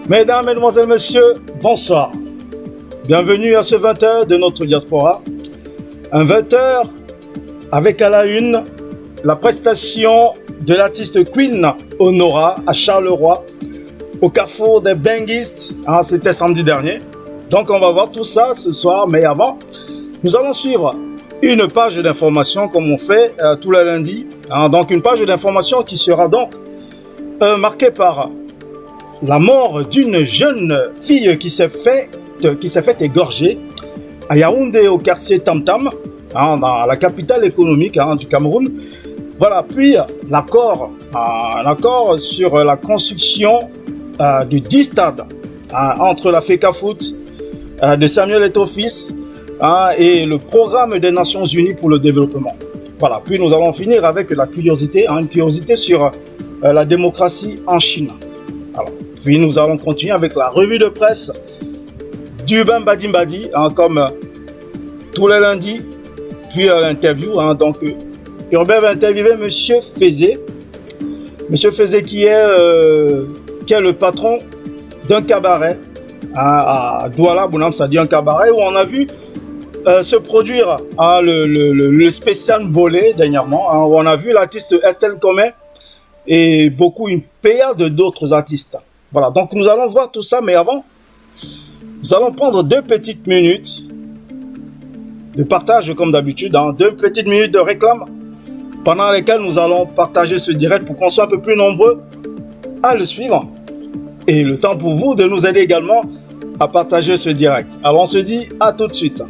Mesdames, Mesdemoiselles, Messieurs, bonsoir. Bienvenue à ce 20h de notre diaspora. Un 20h avec à la une la prestation de l'artiste Queen Honora à Charleroi au carrefour des Benguistes. C'était samedi dernier. Donc on va voir tout ça ce soir, mais avant, nous allons suivre une page d'information comme on fait tous les lundis. Donc une page d'information qui sera donc marquée par la mort d'une jeune fille qui s'est fait égorger à Yaoundé au quartier Tam Tam, dans la capitale économique du Cameroun. Voilà, puis l'accord sur la construction de 10 stades entre la FECAFOOT de Samuel Eto'o-Fils et le programme des Nations Unies pour le développement. Voilà, puis nous allons finir avec la curiosité, une curiosité sur la démocratie en Chine. Alors, puis nous allons continuer avec la revue de presse d'Urbain Badimbadi, comme tous les lundis, puis l'interview. Donc, Urbain va interviewer Monsieur Fézé. Monsieur Fézé qui est le patron d'un cabaret à Douala, Bounam, ça dit un cabaret où on a vu se produire le spécial Bolé dernièrement, où on a vu l'artiste Estelle Comé et une pléiade d'autres artistes. Voilà, donc nous allons voir tout ça, mais avant, nous allons prendre 2 petites minutes de partage comme d'habitude, 2 petites minutes de réclame pendant lesquelles nous allons partager ce direct pour qu'on soit un peu plus nombreux à le suivre. Et le temps pour vous de nous aider également à partager ce direct. Alors on se dit à tout de suite.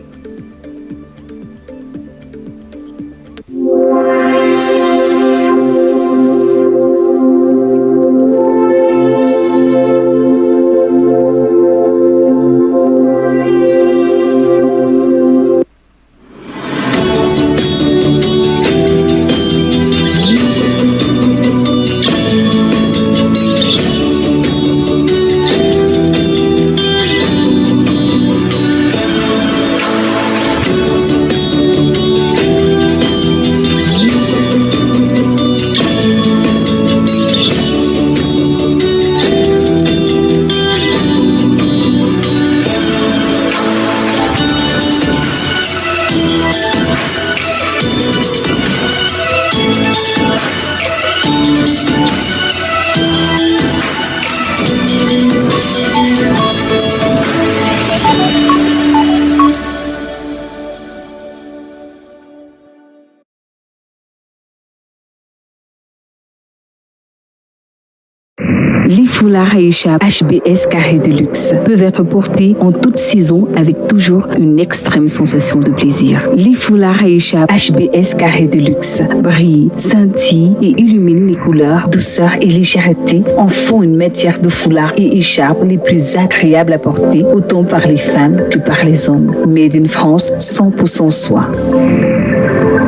Les foulards et écharpes HBS Carré de Luxe peuvent être portés en toute saison avec toujours une extrême sensation de plaisir. Les foulards et écharpes HBS Carré de Luxe brillent, scintillent et illuminent les couleurs, douceur et légèreté en font une matière de foulards et écharpes les plus agréables à porter, autant par les femmes que par les hommes. Made in France, 100% soie.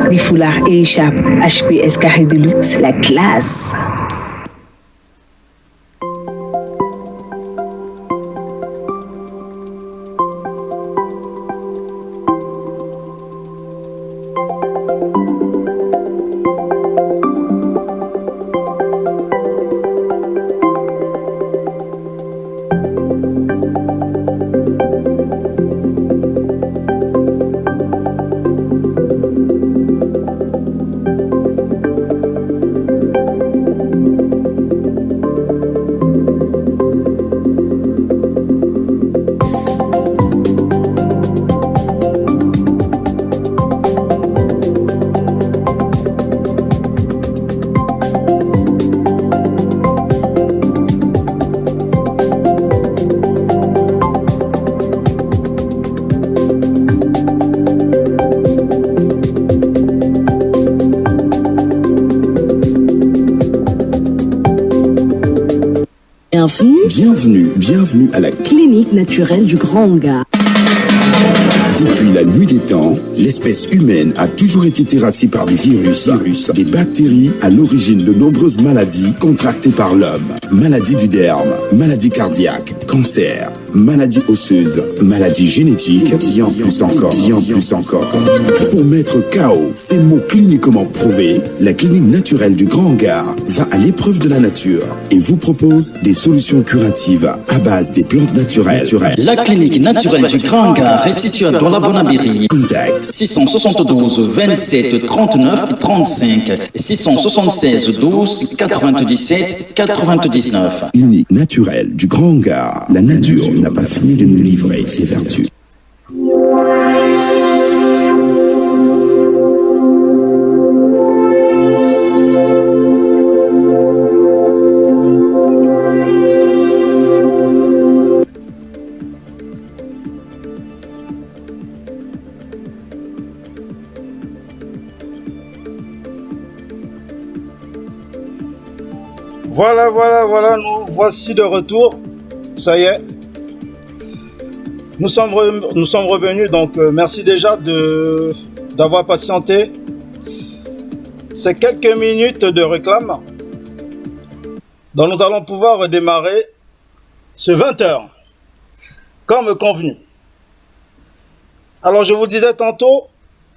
Les foulards et écharpes HBS Carré de Luxe, la classe. Bienvenue à la clinique naturelle du Grand Hangar. Depuis la nuit des temps, l'espèce humaine a toujours été terrassée par des virus, des bactéries à l'origine de nombreuses maladies contractées par l'homme. Maladies du derme, maladies cardiaques, cancer, maladies osseuses, maladies génétiques, bien plus encore, bien plus encore. Pour mettre KO ces mots cliniquement prouvés, la clinique naturelle du Grand Hangar va à l'épreuve de la nature et vous propose des solutions curatives à base des plantes naturelles. La clinique naturelle du Grand Hangar est située à Douala-Bonabiri. Contact 672 27 39 35 676 12 97 99. Clinique naturelle du Grand Hangar. La nature n'a pas fini de nous livrer ses vertus. Voilà, nous voici de retour. Ça y est. Nous sommes revenus, donc merci déjà d'avoir patienté ces quelques minutes de réclame. Donc nous allons pouvoir redémarrer ce 20h, comme convenu. Alors je vous disais tantôt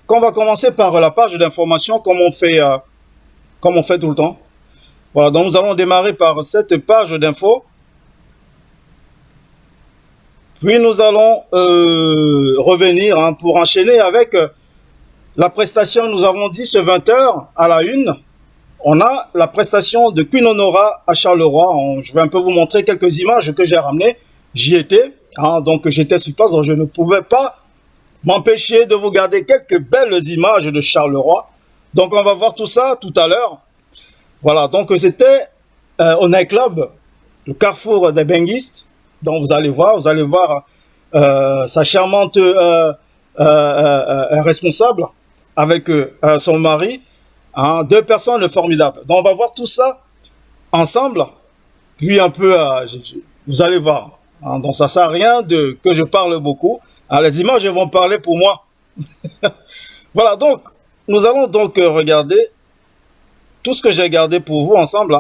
qu'on va commencer par la page d'information comme on fait tout le temps. Voilà, donc nous allons démarrer par cette page d'infos. Puis nous allons revenir pour enchaîner avec la prestation. Nous avons dit ce 20h à la une. On a la prestation de Queen Honora à Charleroi. Je vais un peu vous montrer quelques images que j'ai ramenées. J'y étais, donc j'étais sur place, donc je ne pouvais pas m'empêcher de vous garder quelques belles images de Charleroi. Donc on va voir tout ça tout à l'heure. Voilà, donc c'était au nightclub, le carrefour des benguistes. Donc vous allez voir sa charmante responsable avec son mari, deux personnes formidables. Donc on va voir tout ça ensemble, puis un peu, vous allez voir. Donc ça sert à rien que je parle beaucoup. Les images vont parler pour moi. Voilà, donc nous allons donc regarder tout ce que j'ai gardé pour vous ensemble.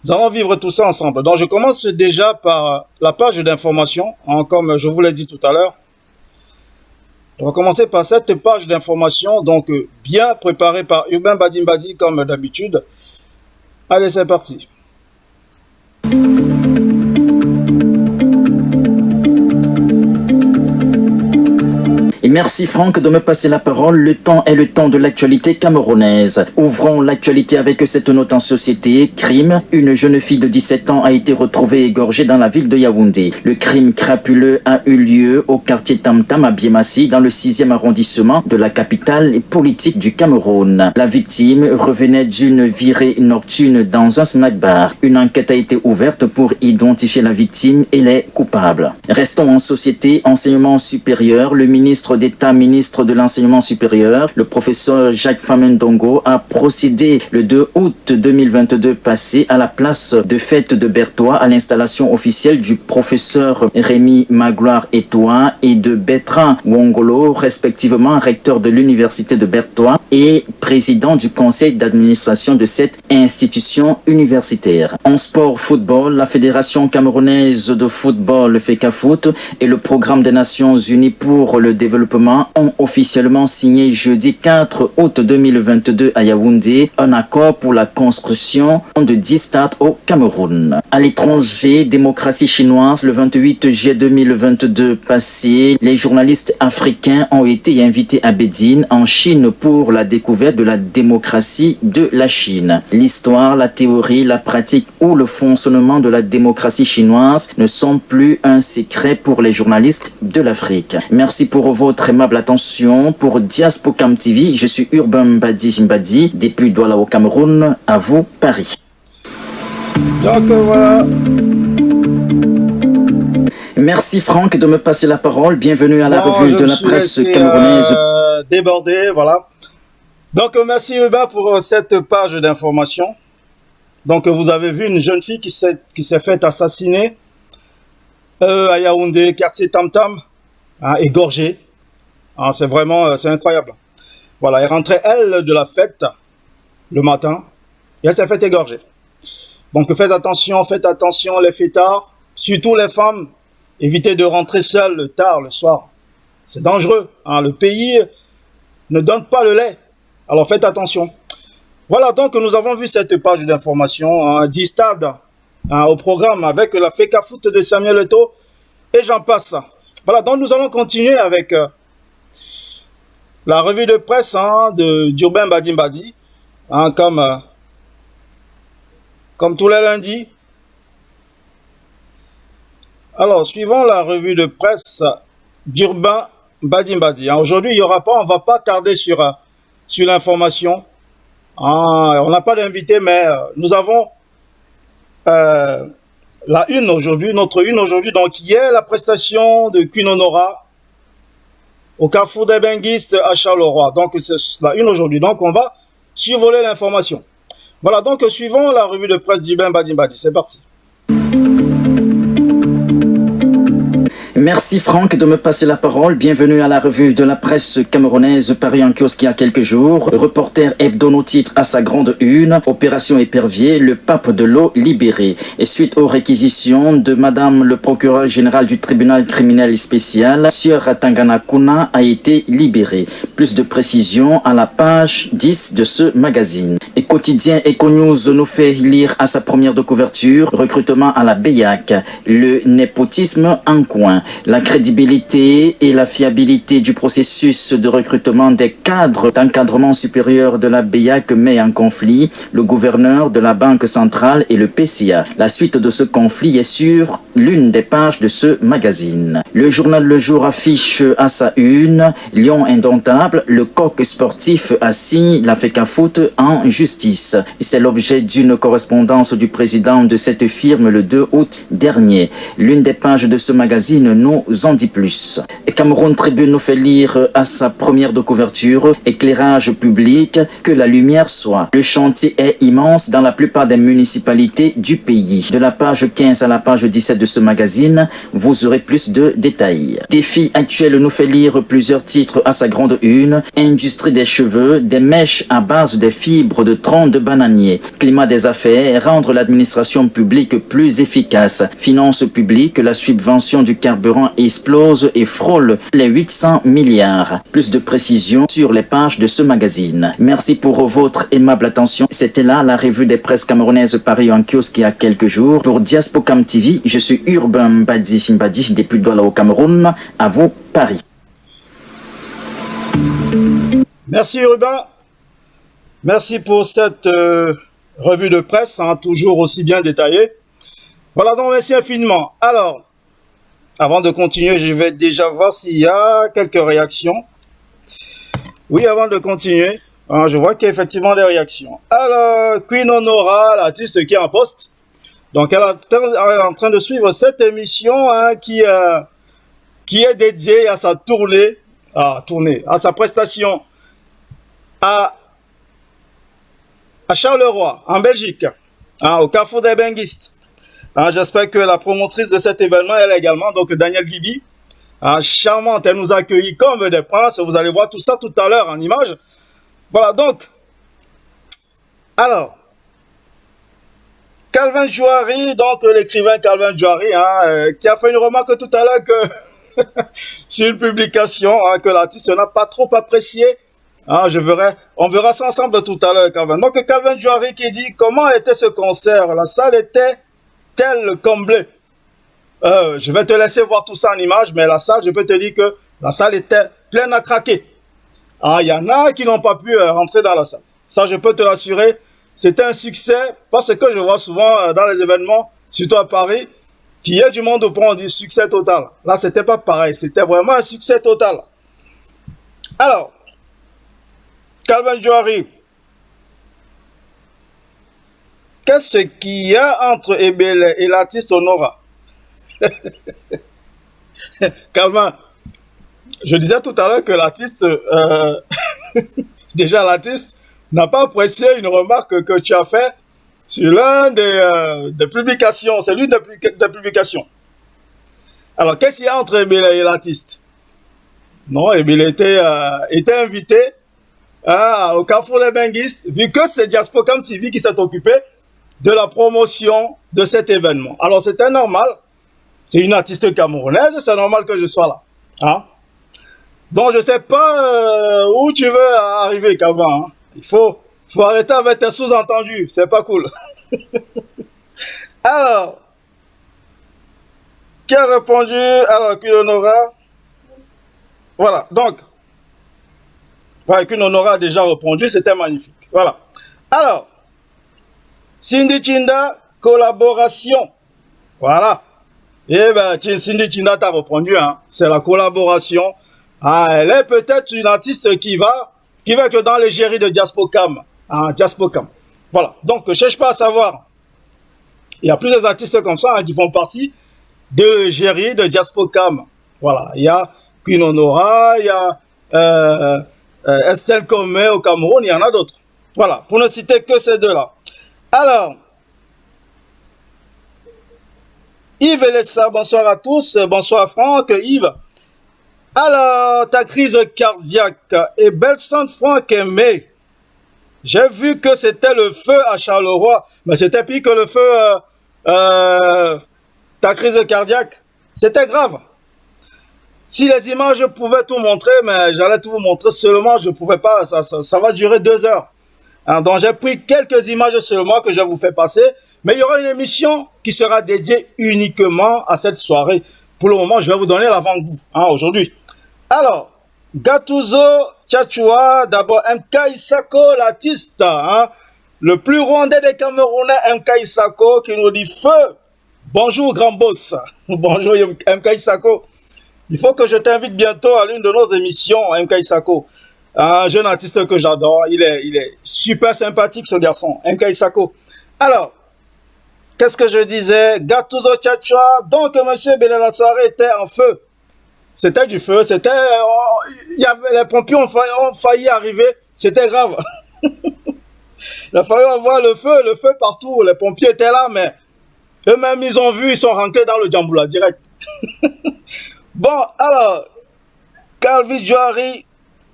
Nous allons vivre tout ça ensemble. Donc je commence déjà par la page d'information, comme je vous l'ai dit tout à l'heure. On va commencer par cette page d'information, donc bien préparée par Urbain Badimbadi comme d'habitude. Allez, c'est parti. Et merci Franck de me passer la parole. Le temps est le temps de l'actualité camerounaise. Ouvrons l'actualité avec cette note en société. Crime. Une jeune fille de 17 ans a été retrouvée égorgée dans la ville de Yaoundé. Le crime crapuleux a eu lieu au quartier Tam Tam à Biémassi, dans le 6e arrondissement de la capitale politique du Cameroun. La victime revenait d'une virée nocturne dans un snack bar. Une enquête a été ouverte pour identifier la victime et les coupables. Restons en société. Enseignement supérieur. Le ministre d'État, ministre de l'Enseignement supérieur, le professeur Jacques Famendongo, a procédé le 2 août 2022 passé à la place de fête de Berthois à l'installation officielle du professeur Rémi Magloire Etoua et de Bertrand Wongolo, respectivement recteur de l'université de Berthois et président du conseil d'administration de cette institution universitaire. En sport football, la Fédération camerounaise de football FECAFOOT et le Programme des Nations Unies pour le développement ont officiellement signé jeudi 4 août 2022 à Yaoundé un accord pour la construction de 10 stades au Cameroun. À l'étranger, démocratie chinoise, le 28 juillet 2022 passé, les journalistes africains ont été invités à Bédine en Chine pour la découverte de la démocratie de la Chine. L'histoire, la théorie, la pratique ou le fonctionnement de la démocratie chinoise ne sont plus un secret pour les journalistes de l'Afrique. Merci pour votre aimable attention. Pour Diaspocam TV, je suis Urbain Badi depuis Douala au Cameroun. À vous, Paris. Donc voilà. Merci Franck de me passer la parole. Bienvenue à la revue de la presse camerounaise. Débordé, voilà. Donc merci Urbain pour cette page d'information. Donc vous avez vu une jeune fille qui s'est faite assassiner à Yaoundé, quartier Tam Tam, égorgée. C'est incroyable. Voilà, elle rentrait, elle, de la fête le matin et elle s'est fait égorger. Donc faites attention les fêtards, surtout les femmes. évitez de rentrer seul tard le soir. C'est dangereux, hein. Le pays ne donne pas le lait. Alors faites attention. Voilà, donc nous avons vu cette page d'information, hein, 10 stades, hein, au programme avec la FECA Foot de Samuel Eto'o et j'en passe. Voilà, donc nous allons continuer avec la revue de presse, hein, d'Urbain Badi, hein, comme tous les lundis. Alors, suivant la revue de presse d'Urbain Badi, hein, aujourd'hui, il y aura pas, on va pas tarder sur l'information. Ah, on n'a pas d'invité, mais nous avons la une aujourd'hui, notre une aujourd'hui, donc qui est la prestation de Queen Honora au Carrefour des Benguistes à Charleroi. Donc c'est la une aujourd'hui, donc on va survoler l'information. Voilà, donc suivons la revue de presse d'Urbain Badi, c'est parti. Merci Franck de me passer la parole. Bienvenue à la revue de la presse camerounaise paru en kiosque il y a quelques jours. Reporter hebdo nos titres à sa grande une. Opération épervier, le pape de l'eau libéré. Et suite aux réquisitions de madame le procureur général du tribunal criminel spécial, Sieur Tangana Kuna a été libéré. Plus de précisions à la page 10 de ce magazine. Et quotidien Econews nous fait lire à sa première de couverture, recrutement à la BEAC, le népotisme en coin. La crédibilité et la fiabilité du processus de recrutement des cadres d'encadrement supérieur de la BEAC met en conflit le gouverneur de la Banque centrale et le PCA. La suite de ce conflit est sur l'une des pages de ce magazine. Le journal Le Jour affiche à sa une Lion indomptable, le coq sportif assigne la FECA Foot en justice. C'est l'objet d'une correspondance du président de cette firme le 2 août dernier. L'une des pages de ce magazine nous en dit plus. Et Cameroun Tribune nous fait lire à sa première de couverture éclairage public, que la lumière soit. Le chantier est immense dans la plupart des municipalités du pays. De la page 15 à la page 17 de ce magazine, vous aurez plus de détails. Défi actuel nous fait lire plusieurs titres à sa grande une. Industrie des cheveux, des mèches à base des fibres de troncs de bananier. Climat des affaires, rendre l'administration publique plus efficace. Finances publiques, la subvention du carburant explose et frôle les 800 milliards. Plus de précisions sur les pages de ce magazine. Merci pour votre aimable attention. C'était là la revue des presses camerounaises paru en kiosque il y a quelques jours. Pour Diaspocam TV, je suis Urbain Badi depuis Douala au Cameroun. À vous, Paris. Merci Urbain. Merci pour cette revue de presse, hein, toujours aussi bien détaillée. Voilà, donc merci infiniment. Alors, avant de continuer, je vais déjà voir s'il y a quelques réactions. Oui, avant de continuer, hein, je vois qu'il y a effectivement des réactions. Alors, Queen Honora, l'artiste qui est en poste, donc elle est en train de suivre cette émission, hein, qui est dédiée à sa tournée, à sa prestation à Charleroi, en Belgique, hein, au Carrefour des Benguistes. Hein, j'espère que la promotrice de cet événement, elle également, donc Daniel Gibi, hein, charmante, elle nous a accueillis comme des princes. Vous allez voir tout ça tout à l'heure en image. Voilà, donc, alors, Calvin Jouari, donc l'écrivain Calvin Jouari, hein, qui a fait une remarque tout à l'heure que sur une publication, hein, que l'artiste n'a pas trop apprécié. Hein, on verra ça ensemble tout à l'heure, Calvin. Donc, Calvin Jouari qui dit comment était ce concert. La salle était telle comblée. Je vais te laisser voir tout ça en image, mais la salle, je peux te dire que la salle était pleine à craquer. Ah, il y en a qui n'ont pas pu rentrer dans la salle. Ça, je peux te l'assurer. C'était un succès, parce que je vois souvent dans les événements, surtout à Paris, qu'il y a du monde au point du succès total. Là, c'était pas pareil. C'était vraiment un succès total. Alors, Calvin Jouari, qu'est-ce qu'il y a entre Ebele et l'artiste Honora? Calvin, je disais tout à l'heure que l'artiste, déjà l'artiste n'a pas apprécié une remarque que tu as faite sur l'un des publications. C'est l'une des publications. Alors, qu'est-ce qu'il y a entre Ebele et l'artiste? Non, Ebele était invité au Carrefour des Benguistes, vu que c'est Diaspocam TV qui s'est occupé de la promotion de cet événement. Alors, c'était normal C'est une artiste camerounaise, c'est normal que je sois là. Hein? Donc, je sais pas où tu veux arriver, Calvin. Hein? Il faut arrêter avec tes sous-entendus. C'est pas cool. Alors, qui a répondu? Alors, Kunonora. Voilà, donc. Voilà, Kunonora a déjà répondu. C'était magnifique. Voilà. Alors, Cindy Chinda, collaboration. Voilà. Eh ben, Cindy Chinda t'a répondu, hein. C'est la collaboration. Ah, elle est peut-être une artiste qui va être dans l'égérie de Diaspocam. Hein, Diaspocam. Voilà. Donc, je cherche pas à savoir. Il y a plusieurs artistes comme ça, hein, qui font partie de l'égérie de Diaspocam. Voilà. Il y a Queen Honora, il y a Estelle Comé au Cameroun, il y en a d'autres. Voilà. Pour ne citer que ces deux-là. Alors, Yves Elessa, bonsoir à tous. Bonsoir Franck, Yves. Alors, ta crise cardiaque et belle sang Franck Aimé. J'ai vu que c'était le feu à Charleroi, mais c'était pire que le feu, ta crise cardiaque. C'était grave. Si les images pouvaient tout montrer, mais j'allais tout vous montrer seulement, je ne pouvais pas, ça va durer 2 heures. Hein, donc j'ai pris quelques images seulement que je vous fais passer, mais il y aura une émission qui sera dédiée uniquement à cette soirée. Pour le moment, je vais vous donner l'avant-goût, hein, aujourd'hui. Alors, Gattuso Tchatchoua, d'abord MK Isako, l'artiste, hein, le plus rwandais des Camerounais, MK Isako, qui nous dit feu. Bonjour grand boss, bonjour MK Isako. Il faut que je t'invite bientôt à l'une de nos émissions, MK Isako. Un jeune artiste que j'adore, il est super sympathique ce garçon, MK Isako. Alors, qu'est-ce que je disais? Gattuso Tchatchoua, donc monsieur Belalassare était en feu. C'était du feu, c'était... les pompiers ont failli arriver, c'était grave. Il a fallu avoir le feu partout, les pompiers étaient là, mais eux-mêmes ils ont vu, ils sont rentrés dans le Djamboula direct. Bon, alors, Calvi Joari,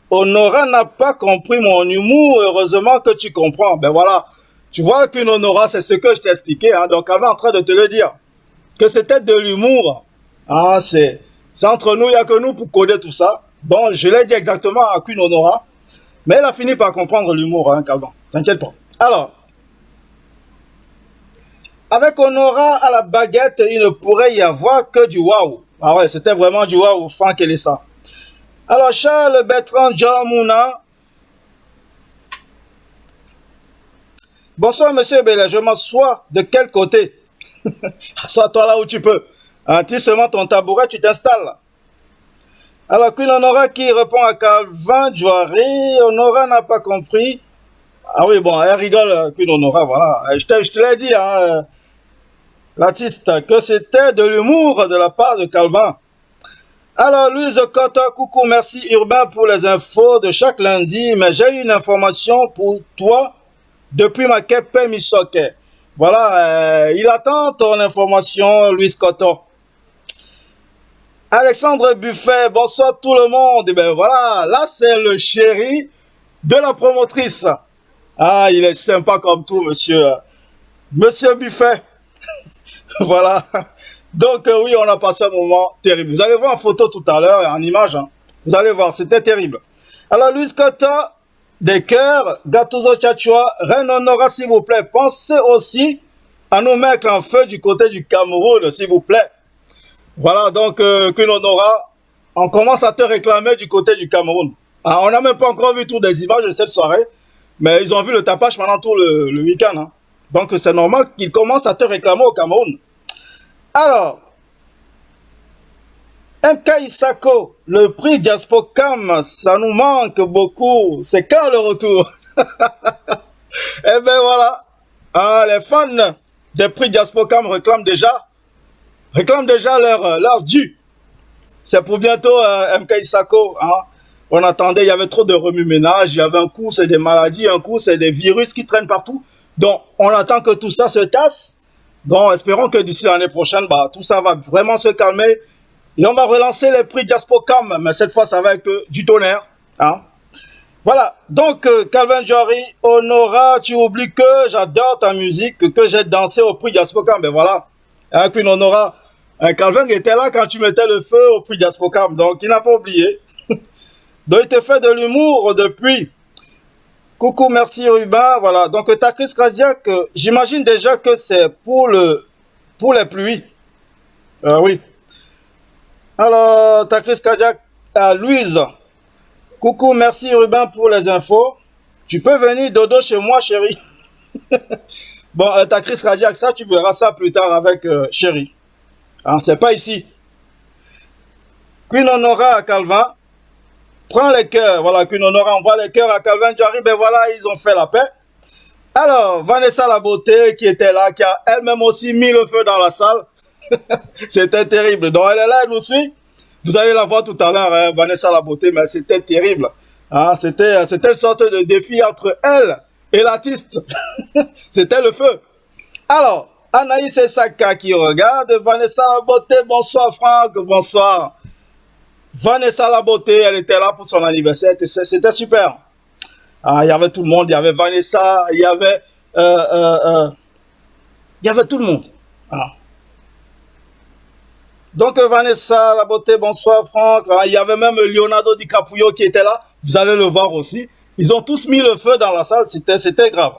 Honora n'a pas compris mon humour, heureusement que tu comprends. Ben voilà, tu vois qu'une Honora, c'est ce que je t'ai expliqué, hein, donc elle est en train de te le dire, que c'était de l'humour. Ah, c'est entre nous, il n'y a que nous pour coder tout ça. Donc, je l'ai dit exactement à Queen Honora. Mais elle a fini par comprendre l'humour, hein, Calvin. T'inquiète pas. Alors, avec Honora à la baguette, il ne pourrait y avoir que du waouh. Ah ouais, c'était vraiment du waouh, Franck Elessa. Alors, Charles Bertrand John Mouna. Bonsoir, monsieur Bella. Je m'assois de quel côté? Assois-toi là où tu peux. Tire seulement ton tabouret, tu t'installes. Alors, Queen Honora qui répond à Calvin Joiré. Honora n'a pas compris. Ah oui, bon, elle rigole, Queen Honora, voilà. Je te l'ai dit, hein, l'artiste, que c'était de l'humour de la part de Calvin. Alors, Louise Cotta, coucou, merci Urbain pour les infos de chaque lundi, mais j'ai une information pour toi depuis ma Kepe Misoke. Voilà, il attend ton information, Louise Cotta. Alexandre Buffet, bonsoir tout le monde. Et ben voilà, là c'est le chéri de la promotrice. Ah, il est sympa comme tout, monsieur Buffet. Voilà. Donc oui, on a passé un moment terrible. Vous allez voir en photo tout à l'heure, en image. Hein. Vous allez voir, c'était terrible. Alors, Louis Cotta, des cœurs, Gattuso Tchatchoua, Reine Honora, s'il vous plaît. Pensez aussi à nous mettre en feu du côté du Cameroun, s'il vous plaît. Voilà, donc, Queen Honora, on commence à te réclamer du côté du Cameroun. Ah, on n'a même pas encore vu toutes les images de cette soirée, mais ils ont vu le tapage pendant tout le week-end. Hein. Donc, c'est normal qu'ils commencent à te réclamer au Cameroun. Alors, MK Isako, le prix Diaspocam, ça nous manque beaucoup. C'est quand le retour? Eh ben voilà, ah, les fans des prix Diaspocam réclament déjà leur dû. C'est pour bientôt MK Isako. Hein. On attendait, il y avait trop de remue-ménage, il y avait un coup c'est des maladies, un coup c'est des virus qui traînent partout. Donc on attend que tout ça se tasse. Donc espérons que d'ici l'année prochaine, bah, tout ça va vraiment se calmer. Et on va relancer les prix Diaspocam, mais cette fois ça va être du tonnerre. Hein. Voilà, donc Calvin Jory, Honora, tu oublies que j'adore ta musique, que j'ai dansé au prix Diaspocam. Ben voilà, hein, Queen Honora, Calvin était là quand tu mettais le feu au prix Diaspocam, donc il n'a pas oublié. Donc il te fait de l'humour depuis. Coucou, merci Ruben. Voilà, donc ta crise cardiaque, j'imagine déjà que c'est pour les pluies. Oui. Alors, ta crise cardiaque, Louise. Coucou, merci Ruben pour les infos. Tu peux venir dodo chez moi, chérie. Bon, ta crise cardiaque, ça, tu verras ça plus tard avec chérie. Hein, c'est pas ici. Queen Honora à Calvin. Prends les cœurs. Voilà, Queen Honora envoie les cœurs à Calvin Diary. Ben voilà, ils ont fait la paix. Alors, Vanessa La Beauté qui était là, qui a elle-même aussi mis le feu dans la salle. C'était terrible. Donc elle est là, elle nous suit. Vous allez la voir tout à l'heure, hein, Vanessa La Beauté, mais c'était terrible. Hein, c'était une sorte de défi entre elle et l'artiste. C'était le feu. Alors, Anaïs Saka qui regarde. Vanessa La Beauté, bonsoir Franck, bonsoir. Vanessa La Beauté, elle était là pour son anniversaire. C'était super. Ah, il y avait tout le monde. Il y avait Vanessa, il y avait tout le monde. Ah. Donc Vanessa La Beauté, bonsoir Franck. Il y avait même Leonardo DiCaprio qui était là. Vous allez le voir aussi. Ils ont tous mis le feu dans la salle. C'était grave.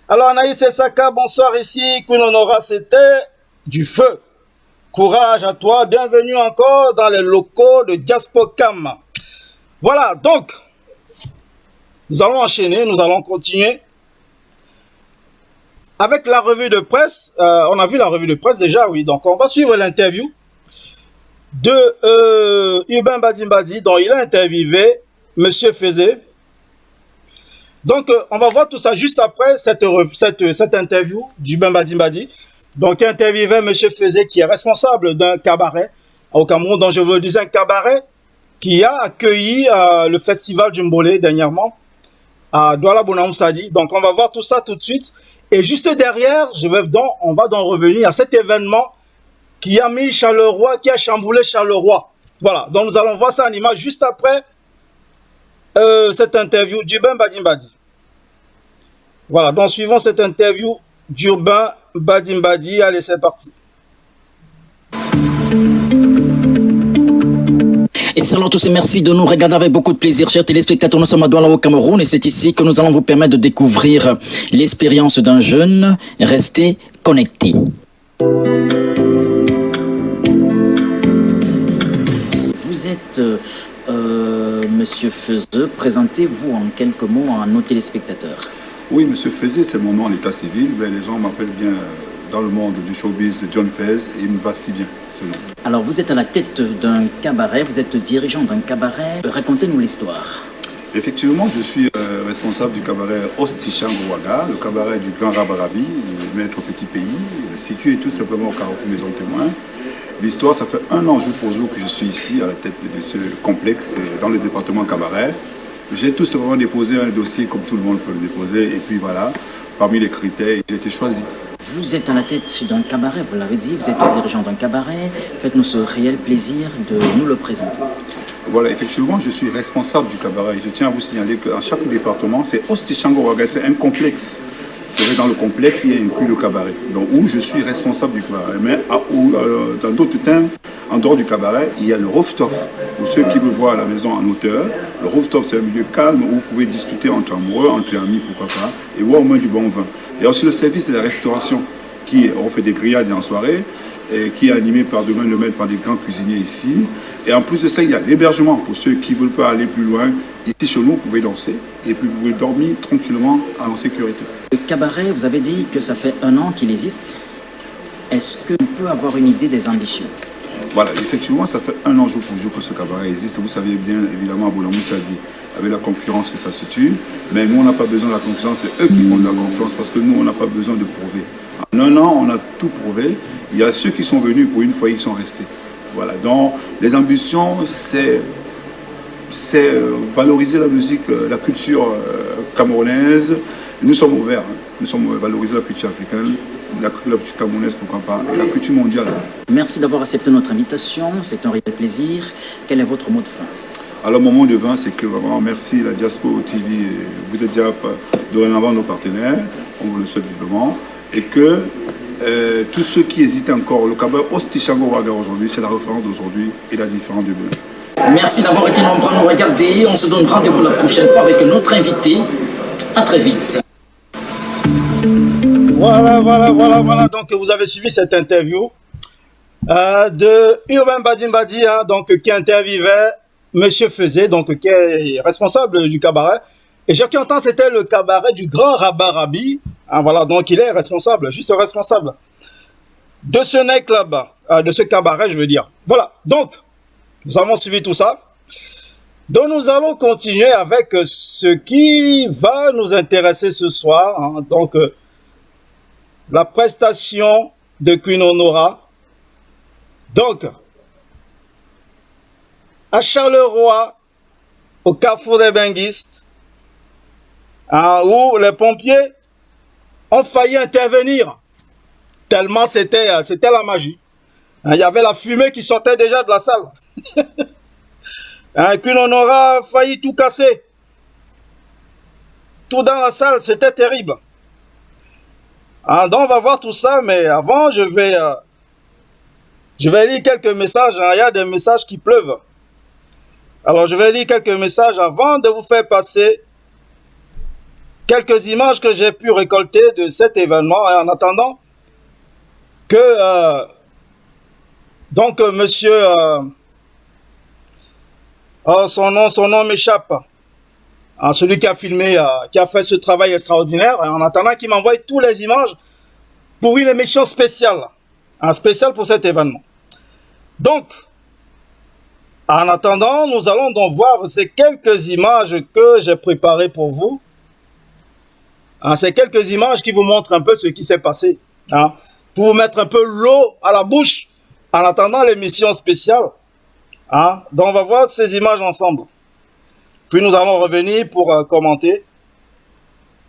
Alors Anaïs Saka, bonsoir ici. Queen Honora, c'était du feu. Courage à toi. Bienvenue encore dans les locaux de Diaspocam. Voilà, donc, nous allons enchaîner. Nous allons continuer. Avec la revue de presse. On a vu la revue de presse déjà, oui. Donc, on va suivre l'interview de Urbain Badimbadi, dont il a interviewé Monsieur Fézé. Donc, on va voir tout ça juste après cette interview d'Urbain Badimbadi. Donc, il a interviewé Monsieur Fézé, qui est responsable d'un cabaret au Cameroun, dont je vous le disais, un cabaret qui a accueilli le festival du Mbolé dernièrement à Douala Bonamoussadi. Donc, on va voir tout ça tout de suite. Et juste derrière, on va donc revenir à cet événement qui a mis Charleroi, qui a chamboulé Charleroi. Voilà, donc nous allons voir ça en image juste après cette interview d'Urbain Badimbadi. Voilà, donc suivons cette interview d'Urbain Badimbadi. Allez, c'est parti. Et salut à tous et merci de nous regarder avec beaucoup de plaisir, chers téléspectateurs. Nous sommes à Douala au Cameroun et c'est ici que nous allons vous permettre de découvrir l'expérience d'un jeune. Restez connectés. Vous êtes Monsieur Feuzeux. Présentez-vous en quelques mots à nos téléspectateurs. Oui, Monsieur Feuzeux, c'est mon nom en état civil. Mais les gens m'appellent bien dans le monde du showbiz John Fez et il me va si bien ce nom. Alors vous êtes à la tête d'un cabaret, vous êtes dirigeant d'un cabaret. Racontez-nous l'histoire. Effectivement, je suis responsable du cabaret Ostichango-Ouaga, le cabaret du Grand Rabarabi, le maître petit pays, situé tout simplement au Carrefour Maison Témoin. L'histoire, ça fait 1 an jour pour jour que je suis ici à la tête de ce complexe dans le département cabaret. J'ai tout simplement déposé un dossier comme tout le monde peut le déposer et puis voilà, parmi les critères, j'ai été choisi. Vous êtes à la tête d'un cabaret, vous l'avez dit, vous êtes dirigeant d'un cabaret. Faites-nous ce réel plaisir de nous le présenter. Voilà, effectivement, je suis responsable du cabaret. Je tiens à vous signaler qu'à chaque département, c'est Ostichango-Ouaga, c'est un complexe. C'est vrai, dans le complexe, il y a inclus le cabaret, donc où je suis responsable du cabaret. Mais dans d'autres thèmes, en dehors du cabaret, il y a le rooftop. Pour ceux qui veulent voir la maison en hauteur, le rooftop, c'est un milieu calme où vous pouvez discuter entre amoureux, entre amis, pourquoi pas, et boire au moins du bon vin. Il y a aussi le service de la restauration, on fait des grillades en soirée, et qui est animé par demain le maître par des grands cuisiniers ici. Et en plus de ça, il y a l'hébergement pour ceux qui ne veulent pas aller plus loin. Ici, chez nous, vous pouvez danser et puis vous pouvez dormir tranquillement en sécurité. Le cabaret, vous avez dit que ça fait 1 an qu'il existe. Est-ce qu'on peut avoir une idée des ambitions? Voilà, effectivement, ça fait 1 an jour pour jour que ce cabaret existe. Vous savez bien, évidemment, à Bonamoussadi, avec la concurrence que ça se tue. Mais nous, on n'a pas besoin de la concurrence, c'est eux qui font de la concurrence parce que nous, on n'a pas besoin de prouver. En 1 an, on a tout prouvé. Il y a ceux qui sont venus pour une fois, ils sont restés. Voilà, donc les ambitions, c'est valoriser la musique, la culture camerounaise. Nous sommes ouverts, hein. Nous sommes valoriser la culture africaine, la culture camerounaise, pourquoi pas, et la culture mondiale. Merci d'avoir accepté notre invitation, c'est un réel plaisir. Quel est votre mot de fin? Alors, mon mot de fin, c'est que vraiment, merci la Diaspora TV, vous êtes déjà dorénavant nos partenaires, on vous le souhaite vivement, et que tous ceux qui hésitent encore, le cabaret Ostichango Waga aujourd'hui, c'est la référence d'aujourd'hui et la différence de demain. Merci d'avoir été nombreux à nous regarder. On se donne rendez-vous la prochaine fois avec notre invité. À très vite. Voilà. Donc, vous avez suivi cette interview de Urbain Badimbadi, hein, donc, qui interviewait Monsieur Feuzé, donc, qui est responsable du cabaret. Et ce qui entend, c'était le cabaret du Grand Rabarabi. Hein, voilà, donc, il est responsable, juste responsable de ce nightclub, de ce cabaret, je veux dire. Voilà, donc, nous avons suivi tout ça. Donc, nous allons continuer avec ce qui va nous intéresser ce soir. Hein, donc, la prestation de Queen Honora. Donc, à Charleroi, au carrefour des Benguistes, hein, où les pompiers ont failli intervenir, tellement c'était la magie. Hein, il y avait la fumée qui sortait déjà de la salle. Hein, Queen Honora a failli tout casser. Tout dans la salle, c'était terrible. Hein, donc on va voir tout ça, mais avant, je vais lire quelques messages. Hein, il y a des messages qui pleuvent. Alors, je vais lire quelques messages avant de vous faire passer quelques images que j'ai pu récolter de cet événement. Et en attendant que, donc, monsieur, oh, son nom m'échappe. Hein, celui qui a filmé, qui a fait ce travail extraordinaire. Et en attendant qu'il m'envoie toutes les images pour une émission spéciale. Un spécial pour cet événement. Donc, en attendant, nous allons donc voir ces quelques images que j'ai préparées pour vous. Hein, ces quelques images qui vous montrent un peu ce qui s'est passé. Hein, pour vous mettre un peu l'eau à la bouche en attendant l'émission spéciale. Hein, donc, on va voir ces images ensemble. Puis nous allons revenir pour commenter.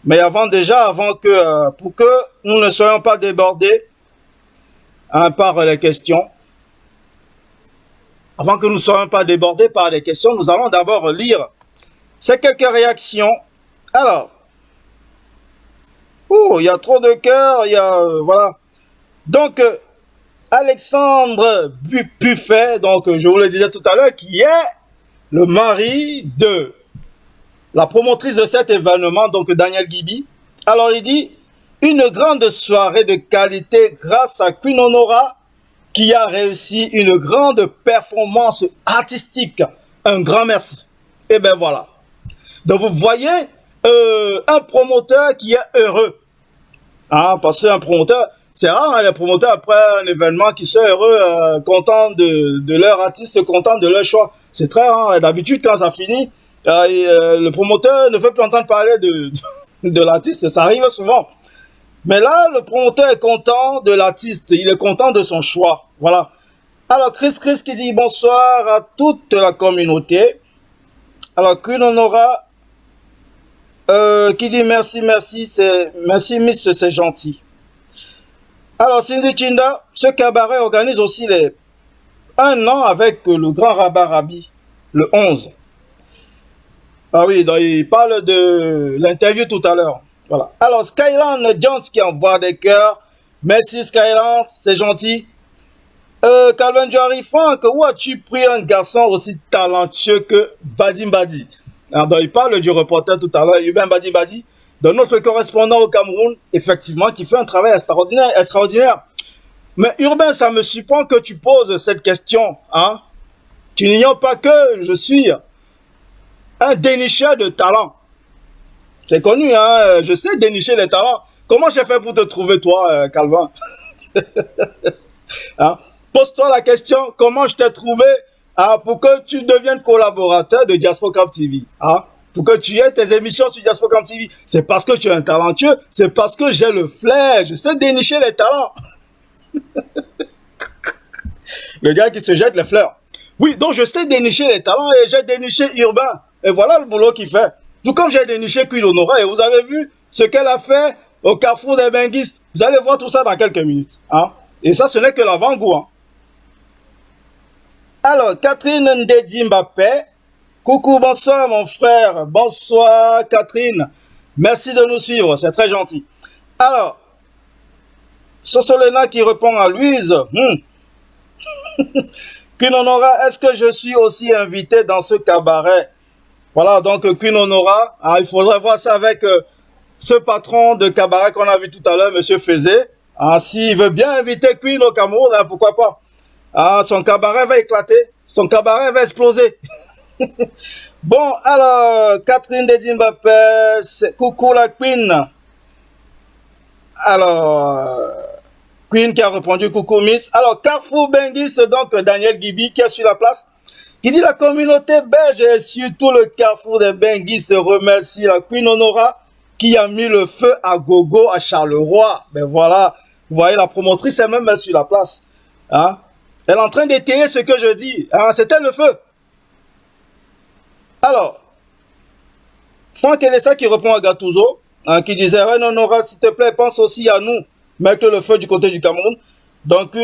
Mais avant que, pour que nous ne soyons pas débordés hein, par les questions, avant que nous ne soyons pas débordés par les questions, nous allons d'abord lire ces quelques réactions. Alors, il y a trop de cœurs, il y a, voilà. Donc, Alexandre Buffet, donc je vous le disais tout à l'heure, qui est le mari de la promotrice de cet événement, donc Daniel Gibi. Alors, il dit, une grande soirée de qualité grâce à Queen Honora, qui a réussi une grande performance artistique. Un grand merci. Et bien voilà. Donc vous voyez un promoteur qui est heureux. Hein, parce qu'un promoteur, c'est rare, hein, les promoteurs après un événement qui sont heureux, contents de leur artiste, contents de leur choix. C'est très rare. D'habitude, quand ça finit, le promoteur ne veut plus entendre parler de l'artiste. Ça arrive souvent. Mais là, le promoteur est content de l'artiste, il est content de son choix. Voilà. Alors, Chris qui dit bonsoir à toute la communauté. Alors, Queen Honora qui dit merci Miss, c'est gentil. Alors, Cindy Chinda, ce cabaret organise aussi un an avec le Grand Rabarabi, le 11. Ah oui, donc il parle de l'interview tout à l'heure. Voilà. Alors, Skyland Jones qui envoie des cœurs. Merci Skyland, c'est gentil. Calvin Joari Frank, où as-tu pris un garçon aussi talentueux que Badimbadi? Donc, il parle du reporter tout à l'heure, Urbain Badimbadi, de notre correspondant au Cameroun, effectivement, qui fait un travail extraordinaire. Mais Urbain, ça me surprend que tu poses cette question. Hein? Tu n'ignores pas que je suis un dénicheur de talent. C'est connu, hein, je sais dénicher les talents. Comment j'ai fait pour te trouver, toi, Calvin? Hein? Pose-toi la question, comment je t'ai trouvé pour que tu deviennes collaborateur de Diaspocam TV, hein? Pour que tu aies tes émissions sur Diaspocam TV. C'est parce que tu es un talentueux, c'est parce que j'ai le flair, je sais dénicher les talents. Le gars qui se jette les fleurs. Oui, donc je sais dénicher les talents et j'ai déniché Urbain. Et voilà le boulot qu'il fait. Tout comme j'ai déniché Queen Honora et vous avez vu ce qu'elle a fait au carrefour des Benguistes. Vous allez voir tout ça dans quelques minutes. Hein? Et ça, ce n'est que l'avant-goût. Hein? Alors, Catherine Ndedi Mbappé. Coucou, bonsoir mon frère. Bonsoir Catherine. Merci de nous suivre, c'est très gentil. Alors, Sosolena qui répond à Louise. Queen Honora, est-ce que je suis aussi invité dans ce cabaret? Voilà, donc Queen Honora, il faudrait voir ça avec ce patron de cabaret qu'on a vu tout à l'heure, Monsieur Fézé. S'il veut bien inviter Queen au Cameroun, pourquoi pas. Son cabaret va éclater, son cabaret va exploser. Bon, alors, Catherine Dedimbapé, coucou la Queen. Alors, Queen qui a répondu coucou Miss. Alors, Carrefour Benguis, donc Daniel Gibi qui est sur la place, qui dit la communauté belge et surtout le Carrefour des Benguis se remercie la Queen Honora qui a mis le feu à gogo à Charleroi. Ben voilà, vous voyez la promotrice elle même sur la place. Elle est en train d'étayer ce que je dis. C'était le feu. Alors, Franck Elessa qui répond à Gattuso, qui disait Reine Honora, s'il te plaît, pense aussi à nous, mettre le feu du côté du Cameroun. Donc,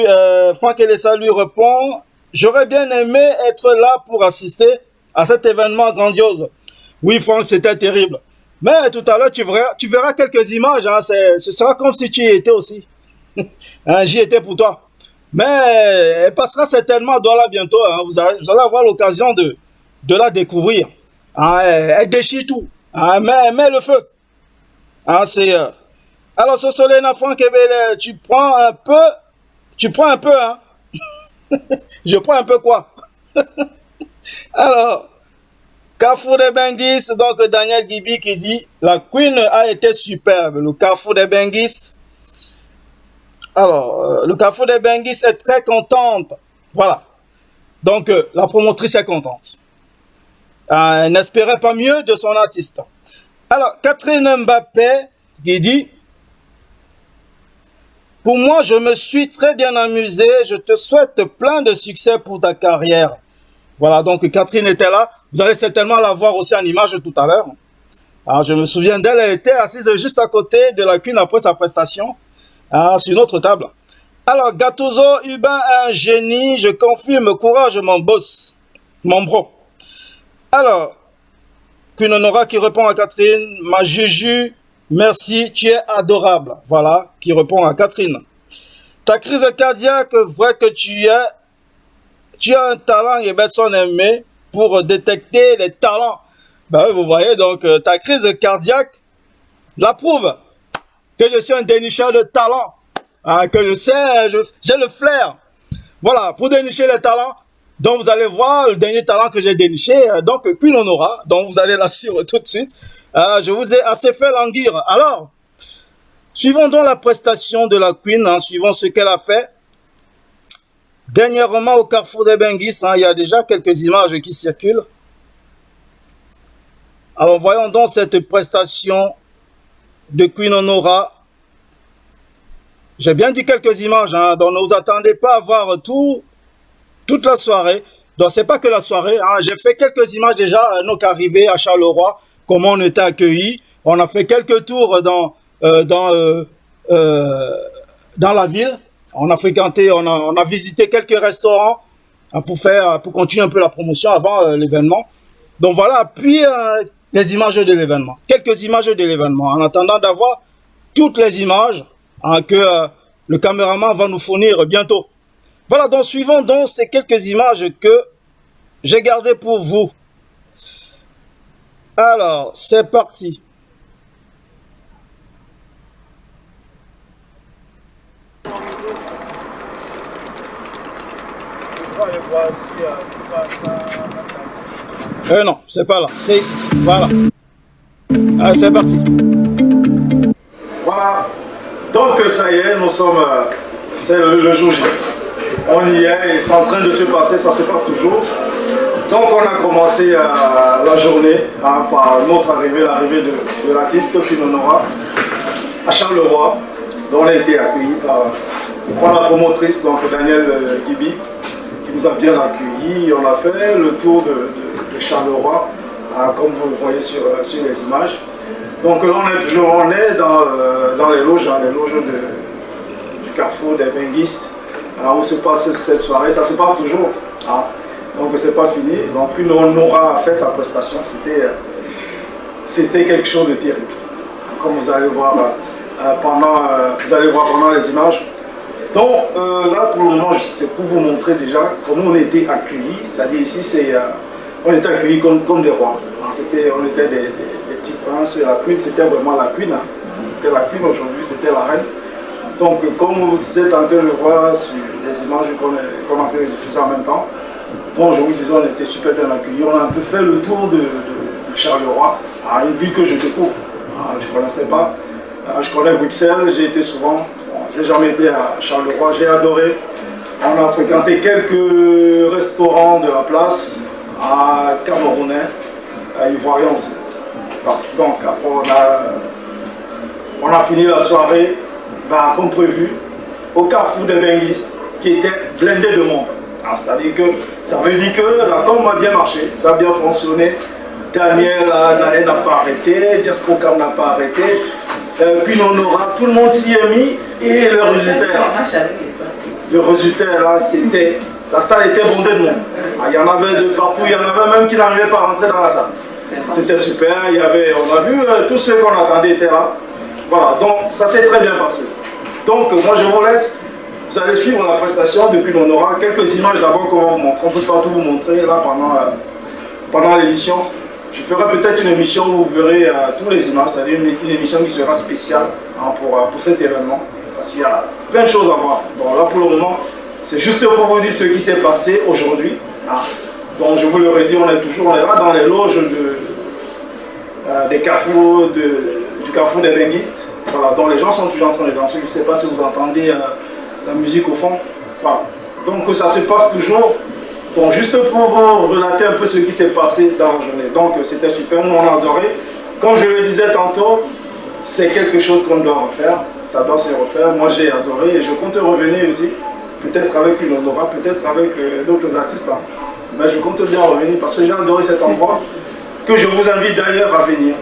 Franck Elessa lui répond j'aurais bien aimé être là pour assister à cet événement grandiose. Oui, Franck, c'était terrible. Mais tout à l'heure, tu verras quelques images. Ce sera comme si tu y étais aussi. J'y étais pour toi. Mais elle passera certainement à Douala bientôt. Vous allez avoir l'occasion de la découvrir. Elle déchire tout. Mais le feu. Alors, Sosolena Franck Ebele, tu prends un peu. Je prends un peu quoi? Alors, Carrefour des Benguis, donc Daniel Gibi qui dit la Queen a été superbe. Le Carrefour des Benguis. Alors, le Carrefour des Benguis est très contente. Voilà. Donc, la promotrice est contente. Elle n'espérait pas mieux de son artiste. Alors, Catherine Mbappé qui dit pour moi, je me suis très bien amusé. Je te souhaite plein de succès pour ta carrière. Voilà, donc Catherine était là. Vous allez certainement la voir aussi en image tout à l'heure. Alors, je me souviens d'elle. Elle était assise juste à côté de la Queen après sa prestation. Sur une autre table. Alors, Gattuso, Hubin est un génie. Je confirme, courage, mon boss. Mon bro. Alors, Queen Honora qui répond à Catherine. Ma Juju. Merci, tu es adorable. Voilà, qui répond à Catherine. Ta crise cardiaque, vrai que tu as un talent et personne aimé pour détecter les talents. Ben, vous voyez, donc ta crise cardiaque la prouve que je suis un dénicheur de talent. Que je sais, j'ai le flair. Voilà, pour dénicher les talents. Donc vous allez voir le dernier talent que j'ai déniché. Donc Queen Honora, donc vous allez la suivre tout de suite. Je vous ai assez fait languir. Alors, suivons donc la prestation de la Queen, suivons ce qu'elle a fait. Dernièrement, au Carrefour des Benguis, il y a déjà quelques images qui circulent. Alors, voyons donc cette prestation de Queen Honora. J'ai bien dit quelques images, donc ne vous attendez pas à voir toute la soirée. Donc, c'est pas que la soirée. J'ai fait quelques images déjà à notre arrivée à Charleroi. Comment on était accueillis. On a fait quelques tours dans la ville. On a fréquenté, on a visité quelques restaurants pour continuer un peu la promotion avant l'événement. Donc voilà, puis les images de l'événement. Quelques images de l'événement. En attendant d'avoir toutes les images que le caméraman va nous fournir bientôt. Voilà, donc suivons donc ces quelques images que j'ai gardées pour vous. Alors, c'est parti. Non, c'est pas là, c'est ici. Voilà. Allez, c'est parti. Voilà. Donc, ça y est, nous sommes. C'est le jour J. On y est et c'est en train de se passer, ça se passe toujours. Donc on a commencé la journée par notre arrivée, l'arrivée de l'artiste Queen Honora à Charleroi. Donc on a été accueillis par la promotrice, donc Daniel Gibi, qui nous a bien accueillis. On a fait le tour de Charleroi, comme vous le voyez sur les images. Donc là on est dans les loges du Carrefour des Benguistes, où se passe cette soirée. Ça se passe toujours. Donc c'est pas fini. Donc Queen Honora a fait sa prestation. C'était quelque chose de terrible. Comme vous allez voir vous allez voir pendant les images. Donc là pour le moment c'est pour vous montrer déjà comment on était accueillis, c'est-à-dire ici on était accueillis comme des rois. On était des petits princes, la queen c'était vraiment la queen, c'était la queen aujourd'hui, c'était la reine. Donc comme vous êtes en train de voir sur les images qu'on est en train de diffuser en même temps, bon je vous disais on était super bien accueillis, on a un peu fait le tour de Charleroi, une ville que je découvre, je ne connaissais pas, je connais Bruxelles, j'ai été souvent. J'ai jamais été à Charleroi, j'ai adoré. On a fréquenté quelques restaurants de la place, à Camerounais, à Ivoirien aussi. Donc après on a fini la soirée, comme prévu, au carrefour des benguistes, qui était blindé de monde. C'est-à-dire que ça veut dire que la com a bien marché, ça a bien fonctionné. Daniel n'a pas arrêté, Jasper Cam n'a pas arrêté. Puis on aura, tout le monde s'y est mis et le résultat là, c'était, la salle était bondée de monde. Il y en avait de partout, il y en avait même qui n'arrivaient pas à rentrer dans la salle. C'était super, on a vu tous ceux qu'on attendait étaient là. Voilà, donc ça s'est très bien passé. Donc moi je vous laisse, vous allez suivre la prestation depuis on aura quelques images d'abord qu'on va vous montrer. On ne peut pas tout vous montrer là pendant l'émission. Je ferai peut-être une émission où vous verrez toutes les images, c'est-à-dire une émission qui sera spéciale pour cet événement, parce qu'il y a plein de choses à voir. Donc là pour le moment, c'est juste pour vous dire ce qui s'est passé aujourd'hui. Donc je vous le redis, on est là dans les loges du carrefour des benguistes. Voilà, donc les gens sont toujours en train de danser, je ne sais pas si vous entendez la musique au fond. Voilà. Donc ça se passe toujours. Donc juste pour vous relater un peu ce qui s'est passé dans la journée. Donc c'était super, nous on a adoré. Comme je le disais tantôt, c'est quelque chose qu'on doit refaire. Ça doit se refaire. Moi j'ai adoré et je compte revenir aussi. Peut-être avec une Honora, peut-être avec d'autres artistes. Mais je compte bien revenir parce que j'ai adoré cet endroit. Que je vous invite d'ailleurs à venir.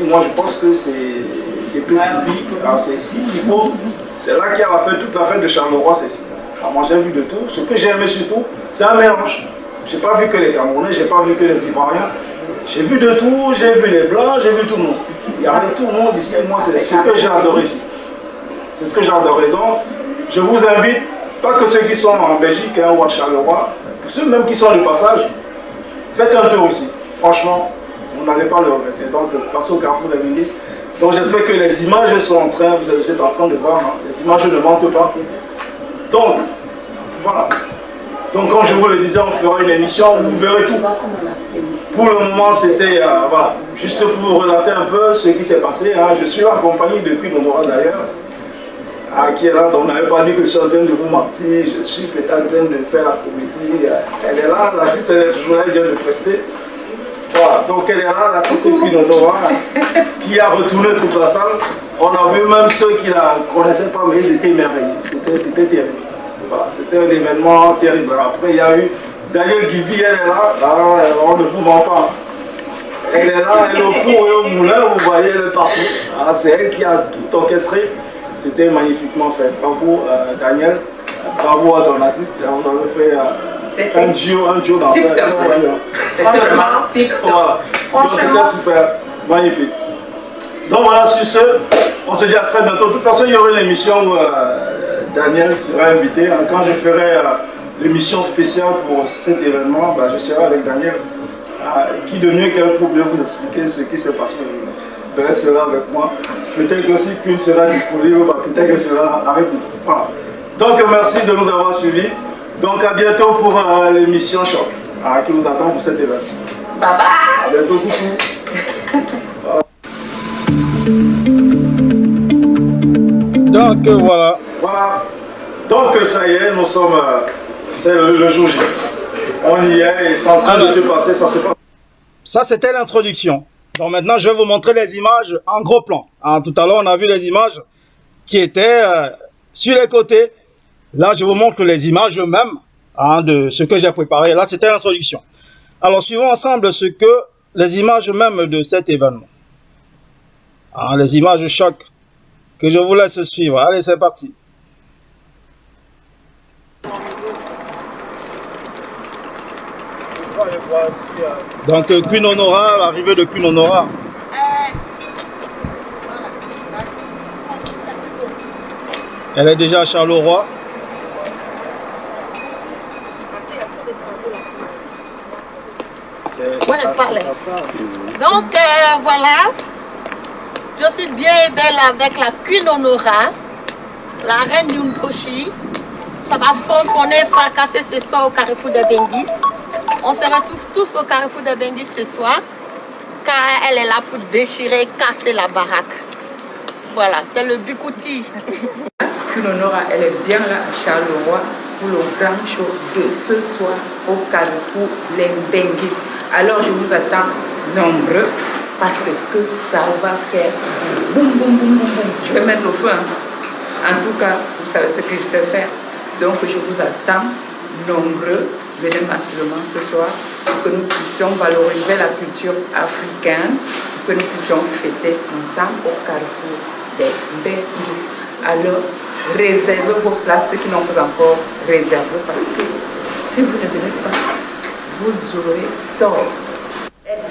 Moi je pense que c'est plus public. C'est ici qu'il faut. C'est là qu'il y a toute la fête de Charleroi, c'est ici. Moi j'ai vu de tout. Ce que j'ai aimé surtout, c'est un mélange. J'ai pas vu que les Camerounais, j'ai pas vu que les Ivoiriens. J'ai vu de tout, j'ai vu les Blancs, j'ai vu tout le monde. Il y avait tout le monde ici. Moi c'est ce que j'ai adoré ici. C'est ce que j'ai adoré. Donc je vous invite, pas que ceux qui sont en Belgique ou à Charleroi, ceux même qui sont de passage, faites un tour ici. Franchement, vous n'allez pas le regretter. Donc passez au carrefour des benguistes. Donc j'espère que les images sont en train, vous êtes en train de voir, les images ne mentent pas. Donc, voilà. Donc, comme je vous le disais, on fera une émission où vous verrez tout. Pour le moment, c'était, voilà, juste pour vous relater un peu ce qui s'est passé. Je suis accompagné depuis Honora d'ailleurs, qui est là. Donc, on n'avait pas dit que je suis en train de vous mentir. Je suis peut-être en train de faire la comédie. Elle est là, l'artiste, elle est toujours là, elle vient de prester. Voilà, donc elle est là, l'artiste depuis Honora, qui a retourné toute la salle. On a vu même ceux qui ne la connaissaient pas, mais ils étaient émerveillés. C'était terrible. Voilà, c'était un événement terrible. Après, il y a eu Daniel Gibi, elle est là. On ne vous ment pas. Elle est là, elle est au four et au moulin, vous voyez, elle est partout. C'est elle qui a tout orchestré. C'était magnifiquement fait. Bravo Daniel, bravo à ton artiste. Vous avez fait un duo dans Franchement, voilà. C'était super, magnifique. Donc voilà, sur ce, on se dit à très bientôt. De toute façon, il y aura une émission où Daniel sera invité. Quand je ferai l'émission spéciale pour cet événement, je serai avec Daniel. Qui de mieux qu'elle pour mieux vous expliquer ce qui s'est passé. Elle sera avec moi. Peut-être aussi qu'une sera disponible, peut-être qu'elle sera avec nous. Voilà. Donc merci de nous avoir suivis. Donc à bientôt pour l'émission Choc qui nous attend pour cet événement. Bye bye. À bientôt, coucou. Donc voilà. Donc ça y est, nous sommes, c'est le jour J. On y est et c'est en train de se passer, ça se passe. Ça c'était l'introduction. Donc maintenant je vais vous montrer les images en gros plan. Tout à l'heure on a vu les images qui étaient sur les côtés. Là je vous montre les images même de ce que j'ai préparé. Là c'était l'introduction. Alors suivons ensemble les images même de cet événement. Les images choc que je vous laisse suivre. Allez, c'est parti. Donc Queen Honora, l'arrivée de Queen Honora. Elle est déjà à Charleroi. Ouais, parlait. Donc voilà, je suis bien et belle avec la Queen Honora, la reine du Ndochi. Ça va fonfonner, fracasser ce soir au carrefour des Benguis. On se retrouve tous au carrefour des Benguis ce soir, car elle est là pour déchirer, casser la baraque. Voilà, c'est le Bikouti. Queen Honora, elle est bien là à Charleroi pour le grand show de ce soir au carrefour les Benguis. Alors je vous attends nombreux parce que ça va faire boum boum boum boum boum. Je vais mettre le feu. Hein. En tout cas, vous savez ce que je sais faire. Donc je vous attends nombreux. Venez massivement ce soir pour que nous puissions valoriser la culture africaine, pour que nous puissions fêter ensemble au carrefour des Benguis. Alors réservez vos places, ceux qui n'ont pas encore réservé, parce que si vous ne venez pas, vous aurez tort.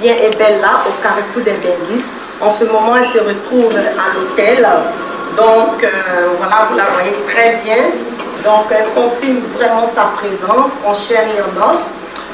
Bien et belle là au carrefour des Benguis. En ce moment, elle se retrouve à l'hôtel. Donc voilà, vous la voyez très bien. Donc elle confirme vraiment sa présence en chair et en os.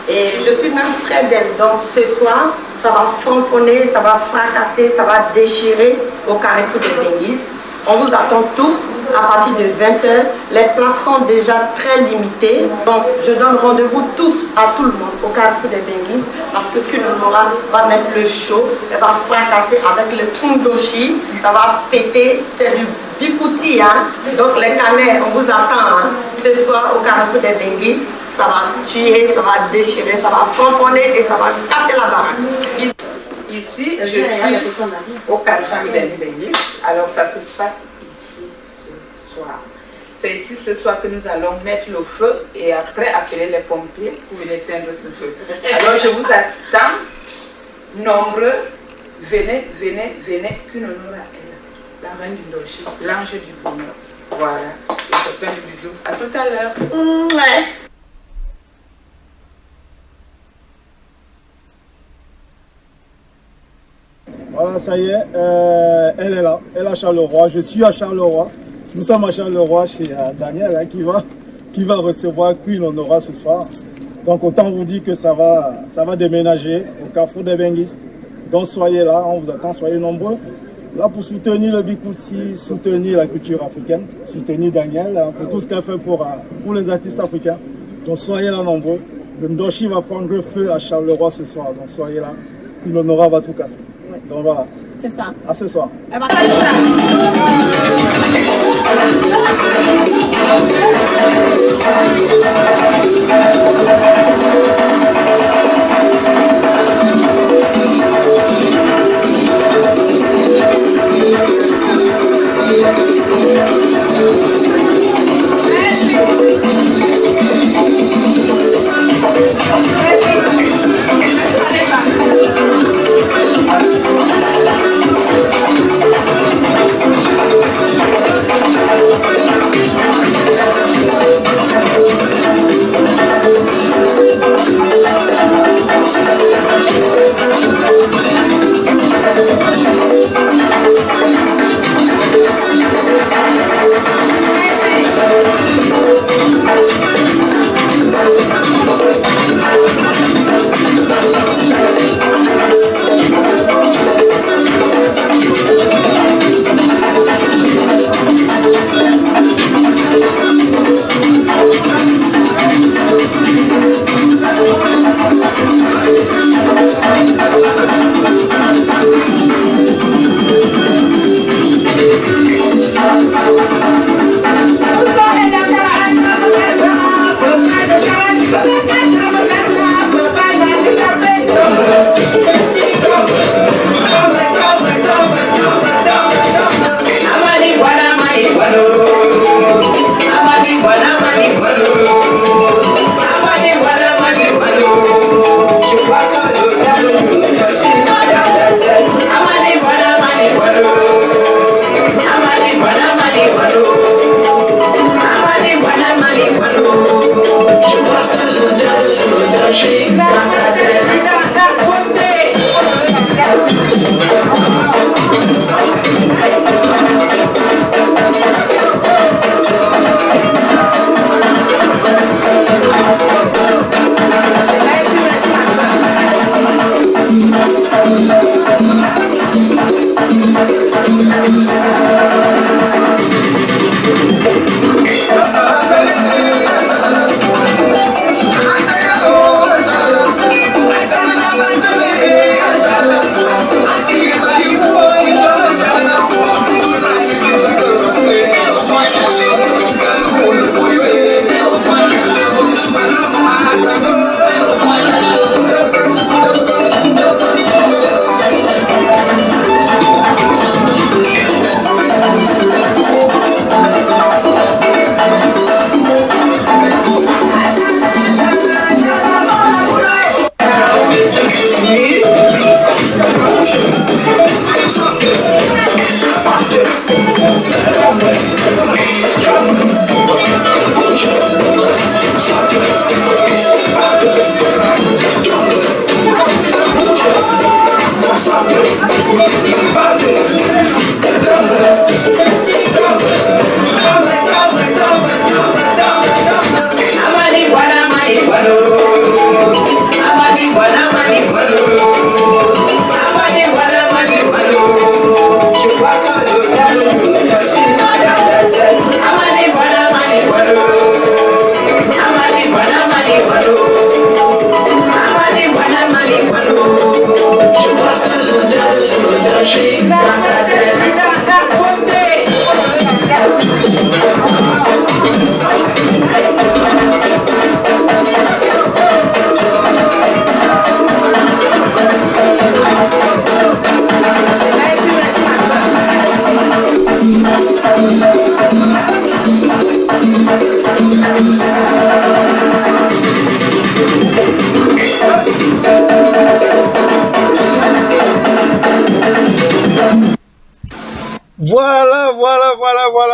Et je suis même près d'elle. Donc ce soir, ça va fronconner, ça va fracasser, ça va déchirer au carrefour des Benguis. On vous attend tous à partir de 20h. Les places sont déjà très limitées. Donc je donne rendez-vous tous à tout le monde au carrefour des Benguis parce que Queen Honora va mettre le show. Elle va fracasser avec le Ndochi. Ça va péter. C'est du Bikouti. Hein? Donc les canets, on vous attend hein, ce soir au carrefour des Benguis. Ça va tuer, ça va déchirer, ça va fronconner et ça va casser la baraque. Ici, je suis au carrefour des Benguis. Alors, ça se passe ici ce soir. C'est ici ce soir que nous allons mettre le feu et après appeler les pompiers pour venir éteindre ce feu. Alors, je vous attends nombreux. Venez, venez, venez. Queen Honora est là. La reine du Ndochi, l'ange du bonheur. Voilà. Je vous fais plein de bisous. À tout à l'heure. Ouais. Voilà, ça y est, elle est là, elle est à Charleroi, je suis à Charleroi. Nous sommes à Charleroi chez Daniel hein, qui va recevoir Queen Honora ce soir. Donc autant vous dire que ça va déménager au carrefour des Benguis. Donc soyez là, on vous attend, soyez nombreux. Là pour soutenir le Bikouti, soutenir la culture africaine, soutenir Daniel hein, pour tout ce qu'elle fait pour les artistes africains. Donc soyez là nombreux. Le Ndochi va prendre feu à Charleroi ce soir, donc soyez là. Queen Honora va tout casser. Ouais. Donc voilà. C'est ça. À ce soir. Elle va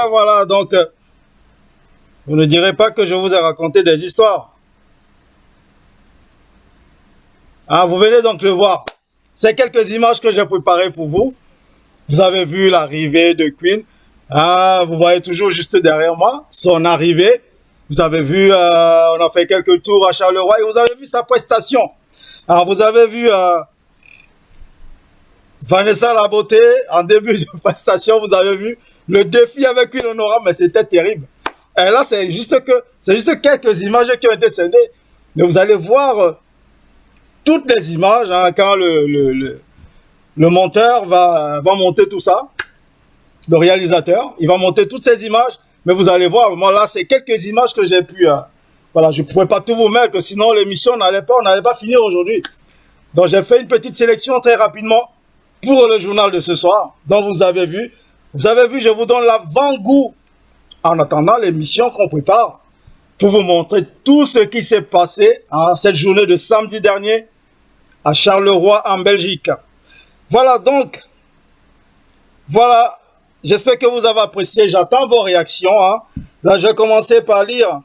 Voilà. Donc, vous ne direz pas que je vous ai raconté des histoires. Hein, vous venez donc le voir. C'est quelques images que j'ai préparées pour vous. Vous avez vu l'arrivée de Queen. Hein, vous voyez toujours juste derrière moi son arrivée. Vous avez vu, on a fait quelques tours à Charleroi et vous avez vu sa prestation. Alors, vous avez vu Vanessa La Beauté en début de prestation. Vous avez vu le défi avec Queen Honora, mais c'était terrible. Et là, c'est juste quelques images qui ont été scellées. Mais vous allez voir toutes les images hein, quand le monteur va monter tout ça. Le réalisateur, il va monter toutes ces images. Mais vous allez voir, moi là, c'est quelques images que j'ai pu... voilà, je ne pourrais pas tout vous mettre, sinon l'émission on n'allait pas finir aujourd'hui. Donc j'ai fait une petite sélection très rapidement pour le journal de ce soir. Donc vous avez vu, je vous donne l'avant-goût en attendant l'émission qu'on prépare pour vous montrer tout ce qui s'est passé cette journée de samedi dernier à Charleroi en Belgique. Voilà donc, voilà, j'espère que vous avez apprécié, j'attends vos réactions. Hein. Là, je vais commencer par lire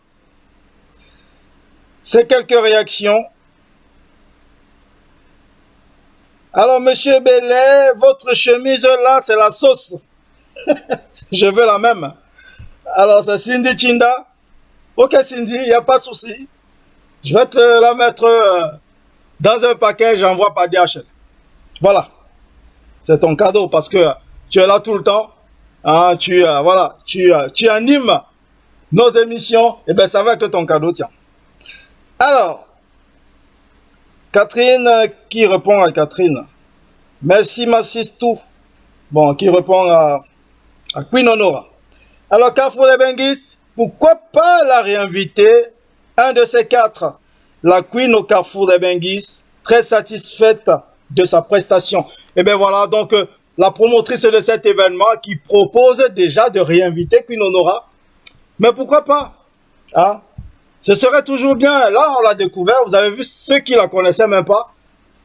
ces quelques réactions. Alors, monsieur Bellet, votre chemise là, c'est la sauce. Je veux la même. Alors, c'est Cindy Chinda. Ok, Cindy, il n'y a pas de souci. Je vais te la mettre dans un paquet, j'envoie par DHL. Voilà. C'est ton cadeau parce que tu es là tout le temps. Hein, tu animes nos émissions. Et bien, ça va être ton cadeau, tiens. Alors, Catherine qui répond à Catherine. Merci, Massistou. Bon, qui répond à Queen Honora. Alors, Carrefour des Benguis, pourquoi pas la réinviter? Un de ces quatre. La Queen au Carrefour des Benguis, très satisfaite de sa prestation. Et bien voilà, donc la promotrice de cet événement qui propose déjà de réinviter Queen Honora. Mais pourquoi pas hein? Ce serait toujours bien. Là, on l'a découvert. Vous avez vu, ceux qui la connaissaient même pas,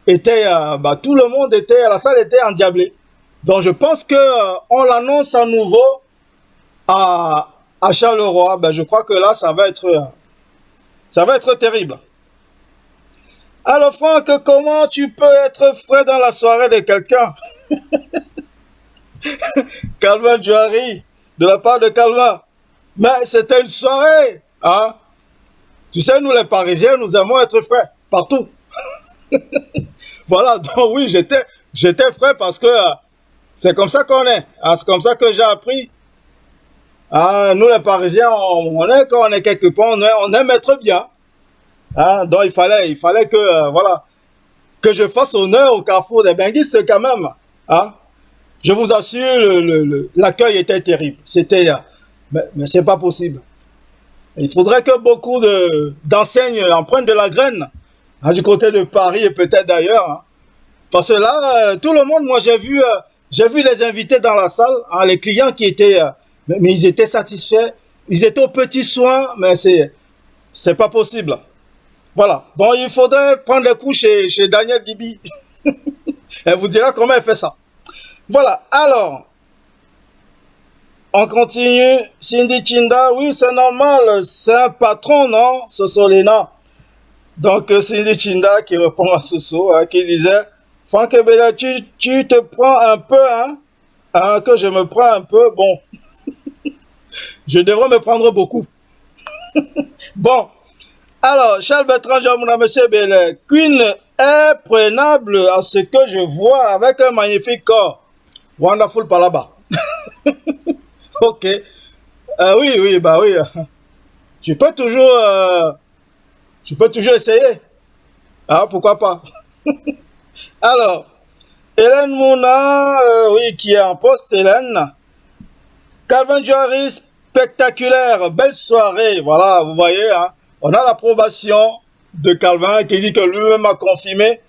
tout le monde était, la salle était endiablée. Donc je pense que on l'annonce à nouveau à Charleroi. Ben, je crois que là, ça va être terrible. Alors Franck, comment tu peux être frais dans la soirée de quelqu'un? Calvin Jouari, de la part de Calvin. Mais c'était une soirée, hein? Tu sais, nous les Parisiens, nous aimons être frais, partout. Voilà, donc oui, j'étais frais parce que c'est comme ça qu'on est. Hein? C'est comme ça que j'ai appris. Hein? Nous les Parisiens, quand on est quelque part, on aime être bien. Hein, donc il fallait que je fasse honneur au Carrefour des Benguistes quand même. Hein. Je vous assure, l'accueil était terrible. Mais c'est pas possible. Il faudrait que beaucoup d'enseignes en prennent de la graine hein, du côté de Paris et peut-être d'ailleurs. Hein. Parce que là, tout le monde, moi j'ai vu les invités dans la salle, hein, les clients qui étaient, mais ils étaient satisfaits. Ils étaient aux petits soins, mais c'est pas possible. Voilà. Bon, il faudrait prendre les coups chez Daniel Gibi. Elle vous dira comment elle fait ça. Voilà. Alors, on continue. Cindy Chinda, oui, c'est normal. C'est un patron, non? Sosolena. Donc, Cindy Chinda qui répond à Soso, hein, qui disait, Franck Bella, tu te prends un peu, hein? Que je me prends un peu. Bon. Je devrais me prendre beaucoup. Bon. Alors, Charles Bertrand, monsieur Bellet, Queen est prenable à ce que je vois avec un magnifique corps. Wonderful Palaba. Ok. Oui, oui, bah oui. Tu peux toujours, essayer. Ah, pourquoi pas. Alors, Hélène Mouna, oui, qui est en poste, Hélène. Calvin Joary, spectaculaire, belle soirée. Voilà, vous voyez, hein, on a l'approbation de Calvin qui dit que lui-même a confirmé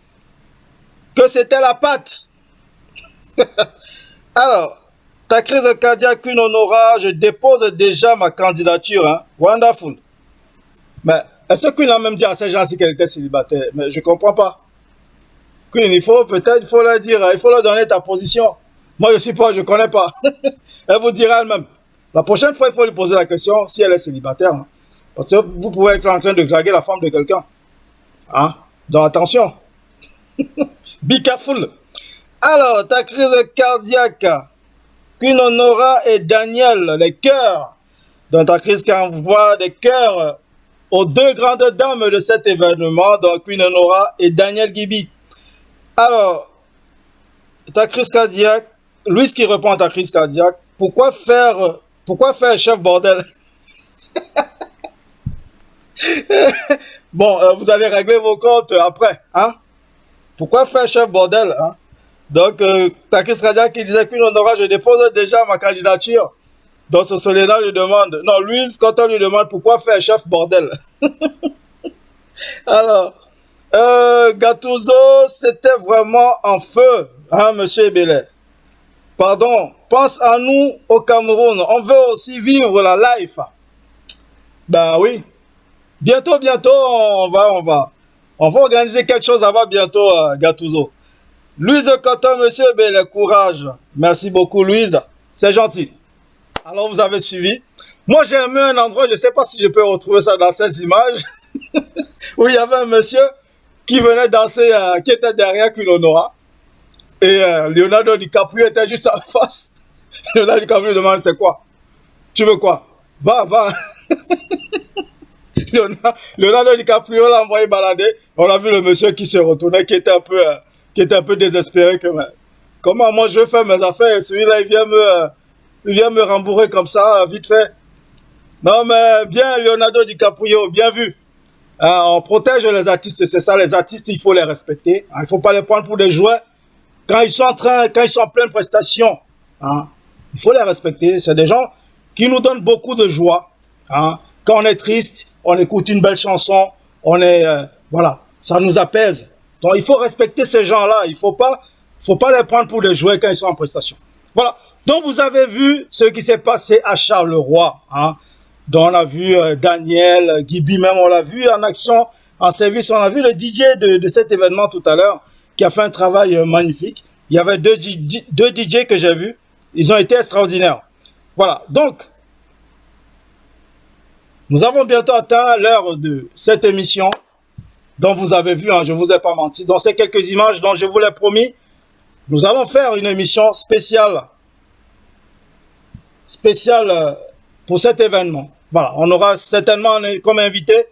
que c'était la patte. Alors, ta crise cardiaque, une honora, je dépose déjà ma candidature. Hein. Wonderful. Mais est-ce qu'il a même dit à ces gens si qu'elle était célibataire? Mais je ne comprends pas. Queen, il faut leur dire, il faut leur donner ta position. Moi, je ne suis pas, je ne connais pas. Elle vous dira elle-même. La prochaine fois, il faut lui poser la question si elle est célibataire. Hein. Parce que vous pouvez être en train de draguer la femme de quelqu'un. Hein? Donc attention. Be careful. Alors, ta crise cardiaque. Queen Honora et Daniel, les cœurs. Donc ta crise qui envoie des cœurs aux deux grandes dames de cet événement. Donc Queen Honora et Daniel Gibi. Alors, ta crise cardiaque. Louis qui répond à ta crise cardiaque. Pourquoi faire chef bordel? Bon, vous allez régler vos comptes après, hein? Pourquoi faire chef bordel, hein? Donc, Takis Raja qui disait qu'une honora, je dépose déjà ma candidature. Donc, ce Soléna lui demande, non, Louise, quand on lui demande pourquoi faire chef bordel. Alors, Gattuso, c'était vraiment en feu, hein, monsieur Ebele. Pardon, pense à nous au Cameroun, on veut aussi vivre la life. Ben oui. Bientôt, on va organiser quelque chose là-bas bientôt, Gattuso. Louise Coton, monsieur, ben, le courage. Merci beaucoup, Louise. C'est gentil. Alors, vous avez suivi. Moi, j'ai aimé un endroit, je ne sais pas si je peux retrouver ça dans ces images, où il y avait un monsieur qui venait danser, qui était derrière Queen Honora. Et Leonardo DiCaprio était juste en face. Leonardo DiCaprio demande, c'est quoi? Tu veux quoi? Va. Leonardo DiCaprio l'a envoyé balader. On a vu le monsieur qui se retournait, qui était un peu désespéré. Comment moi je vais faire mes affaires et celui-là il vient me rembourrer comme ça, vite fait. Non mais bien Leonardo DiCaprio, bien vu. Hein, on protège les artistes, c'est ça, les artistes il faut les respecter. Hein, il ne faut pas les prendre pour des jouets. Quand ils sont en pleine prestation, hein, il faut les respecter. C'est des gens qui nous donnent beaucoup de joie. Hein. Quand on est triste, on écoute une belle chanson, voilà, ça nous apaise. Donc il faut respecter ces gens-là. Il faut pas les prendre pour des jouets quand ils sont en prestation. Voilà. Donc vous avez vu ce qui s'est passé à Charleroi. Hein. Donc on a vu Daniel, Gibi même, on l'a vu en action, en service. On a vu le DJ de cet événement tout à l'heure qui a fait un travail magnifique. Il y avait deux DJ que j'ai vus. Ils ont été extraordinaires. Voilà. Donc, nous avons bientôt atteint l'heure de cette émission dont vous avez vu, hein, je ne vous ai pas menti. Dans ces quelques images dont je vous l'ai promis, nous allons faire une émission spéciale pour cet événement. Voilà, on aura certainement comme invité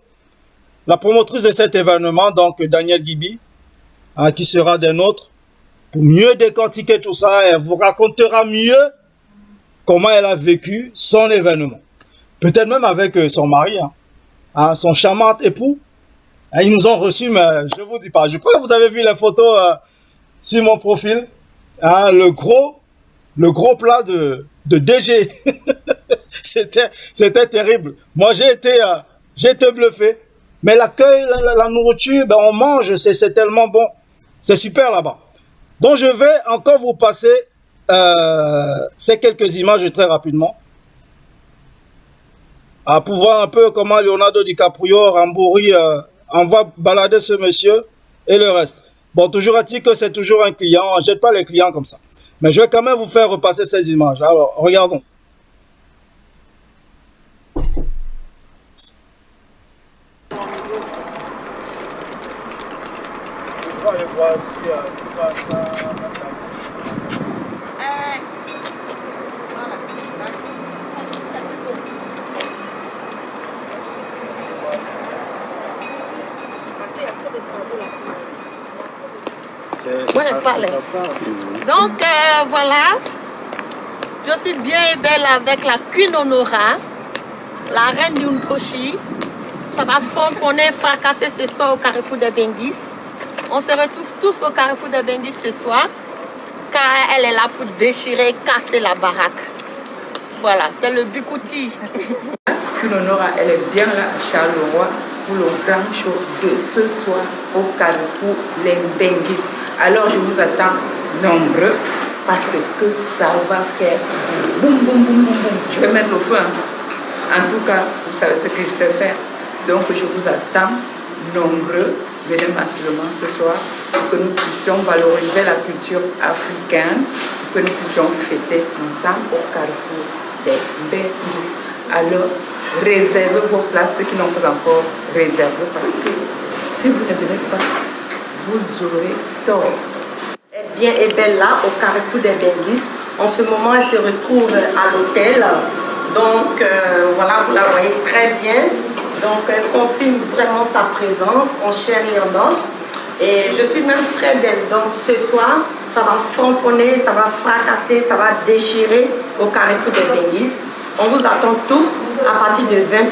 la promotrice de cet événement, donc Daniel Gibi, hein, qui sera des nôtres, pour mieux décortiquer tout ça. Elle vous racontera mieux comment elle a vécu son événement. Peut-être même avec son mari, hein, son charmant époux. Hein, ils nous ont reçus, mais je ne vous dis pas. Je crois que vous avez vu les photos sur mon profil. Hein, le gros plat de DG. C'était terrible. Moi, j'ai été bluffé. Mais l'accueil, la nourriture, ben, on mange, c'est tellement bon. C'est super là-bas. Donc, je vais encore vous passer ces quelques images très rapidement. Pour voir un peu comment Leonardo DiCaprio, Rambouri, envoie balader ce monsieur et le reste. Bon, toujours est-il que c'est toujours un client. On ne jette pas les clients comme ça. Mais je vais quand même vous faire repasser ces images. Alors, regardons. Donc voilà, Je suis bien et belle avec la Queen Honora, la reine du Nkoshi. Ça va frontonner, fracasser ce soir au carrefour des Benguis. On se retrouve tous au carrefour des Benguis ce soir, car elle est là pour déchirer, casser la baraque. Voilà, c'est le Bikouti. Queen Honora, elle est bien là à Charleroi pour le grand show de ce soir au carrefour les Benguis. Alors je vous attends nombreux parce que ça va faire boum boum boum boum boum. Je vais mettre le feu. En tout cas, vous savez ce que je sais faire. Donc je vous attends nombreux. Venez massivement ce soir pour que nous puissions valoriser la culture africaine, pour que nous puissions fêter ensemble au carrefour des Benguis. Alors réservez vos places, ceux qui n'ont pas encore réservé, parce que si vous ne venez pas, vous aurez tort. Elle est bien et belle là au carrefour des Benguis. En ce moment, elle se retrouve à l'hôtel. Donc voilà, vous la voyez très bien. Donc elle confirme vraiment sa présence en chair et en os. Et je suis même près d'elle. Donc ce soir, ça va frontonner, ça va fracasser, ça va déchirer au carrefour des Benguis. On vous attend tous à partir de 20 h.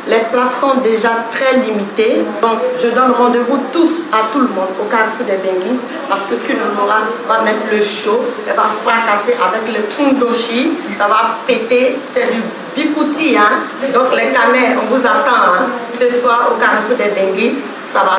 Les places sont déjà très limitées. Donc je donne rendez-vous tous à tout le monde au carrefour des Benguis parce que Queen Honora va mettre le show. Elle va fracasser avec le Kundoshi. Ça va péter. C'est du Bikouti. Hein? Donc les camés, on vous attend hein, ce soir au carrefour des Benguis. Ça va.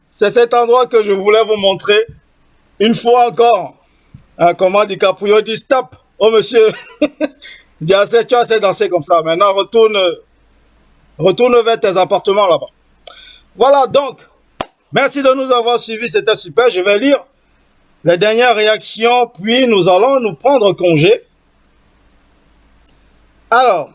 C'est cet endroit que je voulais vous montrer. Une fois encore, comment DiCaprio dit stop. Oh monsieur, tu as assez dansé comme ça. Maintenant, retourne vers tes appartements là-bas. Voilà donc, merci de nous avoir suivis, c'était super. Je vais lire les dernières réactions, puis nous allons nous prendre congé. Alors,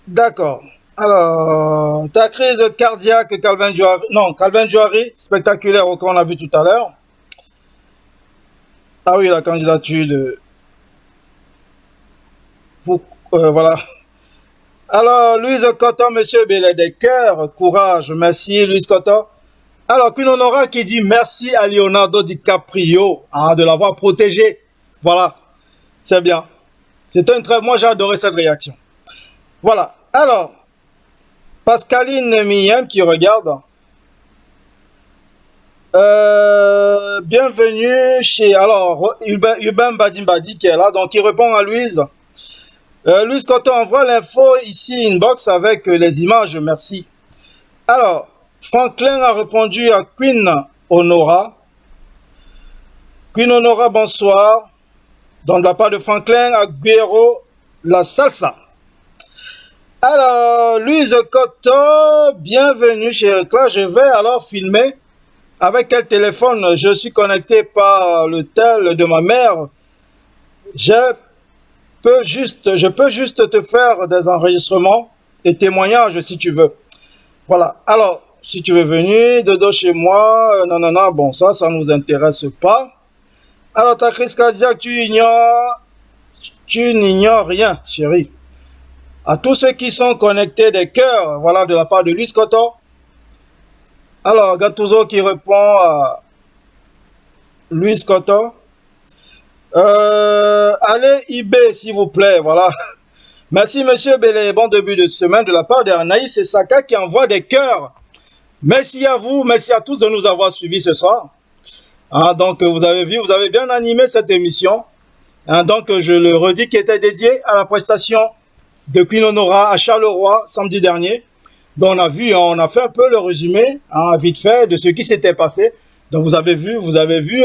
d'accord. Alors, ta crise cardiaque, Calvin Jouari, spectaculaire, qu'on a vu tout à l'heure. Ah oui, la candidature de... voilà. Alors, Louise Coton, monsieur Bellet des cœurs, courage, merci Louise Coton. Alors, Queen Honora qui dit merci à Leonardo DiCaprio de l'avoir protégé. Voilà, c'est bien. C'était une très... Moi, j'ai adoré cette réaction. Voilà. Alors, Pascaline Miyem qui regarde. Bienvenue chez... Alors, Urbain Badimbadi qui est là. Donc, il répond à Louise. Louis Cotton envoie l'info ici, inbox avec les images, merci. Alors, Franklin a répondu à Queen Honora. Queen Honora, bonsoir. Donc, de la part de Franklin, Aguero, la salsa. Alors, Louise Cotton, bienvenue chez Recla. Je vais alors filmer avec quel téléphone je suis connecté par le tel de ma mère. Je peux juste te faire des enregistrements et témoignages si tu veux. Voilà. Alors, si tu veux venir, dodo chez moi, non, bon, ça nous intéresse pas. Alors, ta crise cardiaque, tu n'ignores rien, chérie. À tous ceux qui sont connectés des cœurs, voilà, de la part de Louis Cotton. Alors, Gattuso qui répond à Louis Cotton. Allez, eBay, s'il vous plaît, voilà. Merci, monsieur Bélé. Bon début de semaine de la part d'Anaïs et Saka qui envoie des cœurs. Merci à vous, merci à tous de nous avoir suivis ce soir. Hein, donc, vous avez vu, vous avez bien animé cette émission. Hein, donc, je le redis, qui était dédié à la prestation de Queen Honora à Charleroi samedi dernier. Donc, on a fait un peu le résumé, hein, vite fait, de ce qui s'était passé. Donc, vous avez vu,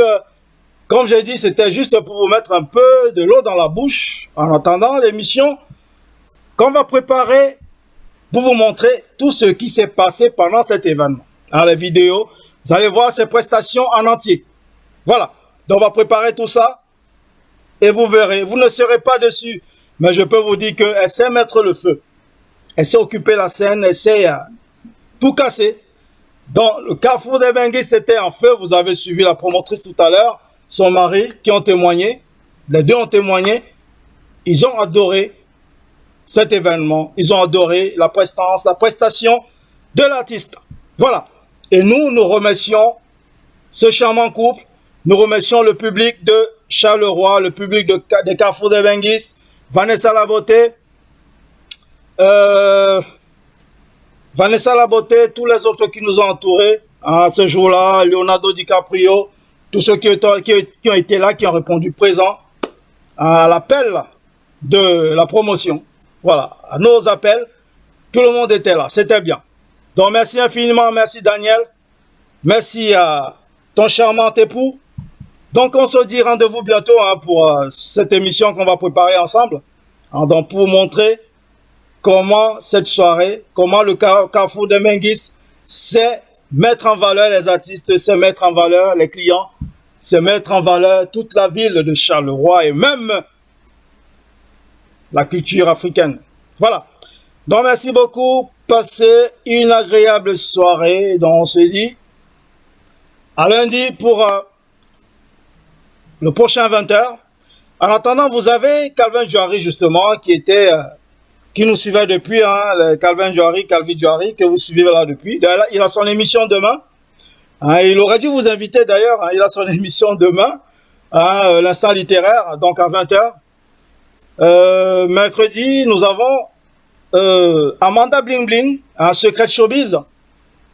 comme j'ai dit, c'était juste pour vous mettre un peu de l'eau dans la bouche en attendant l'émission qu'on va préparer pour vous montrer tout ce qui s'est passé pendant cet événement. Dans les vidéos, vous allez voir ces prestations en entier. Voilà. Donc, on va préparer tout ça et vous verrez. Vous ne serez pas dessus, mais je peux vous dire qu'elle sait mettre le feu. Elle sait occuper la scène, elle sait tout casser. Donc, le Carrefour des Benguis était en feu. Vous avez suivi la promotrice tout à l'heure, son mari, qui ont témoigné. Les deux ont témoigné. Ils ont adoré cet événement. Ils ont adoré la prestance, la prestation de l'artiste. Voilà. Et nous remercions ce charmant couple. Nous remercions le public de Charleroi, le public des Carrefour des Benguis, Vanessa Laboté, tous les autres qui nous ont entourés à ce jour-là, Leonardo DiCaprio, tous ceux qui ont été là, qui ont répondu présent à l'appel de la promotion. Voilà, à nos appels, tout le monde était là, c'était bien. Donc merci infiniment, merci Daniel, merci à ton charmant époux. Donc on se dit rendez-vous bientôt hein, pour cette émission qu'on va préparer ensemble, hein, donc pour vous montrer comment cette soirée, comment le Carrefour de Benguis sait mettre en valeur les artistes, sait mettre en valeur les clients, sait mettre en valeur toute la ville de Charleroi et même la culture africaine. Voilà. Donc merci beaucoup. Passez une agréable soirée. Donc on se dit à lundi pour le prochain 20h. En attendant, vous avez Calvin Joari justement qui nous suivait depuis, hein, Calvin Joari, que vous suivez là depuis. D'ailleurs, il a son émission demain. Hein, il aurait dû vous inviter d'ailleurs, hein, il a son émission demain, hein, l'instant littéraire, donc à 20h. Mercredi, nous avons Amanda Bling Bling, un secret showbiz,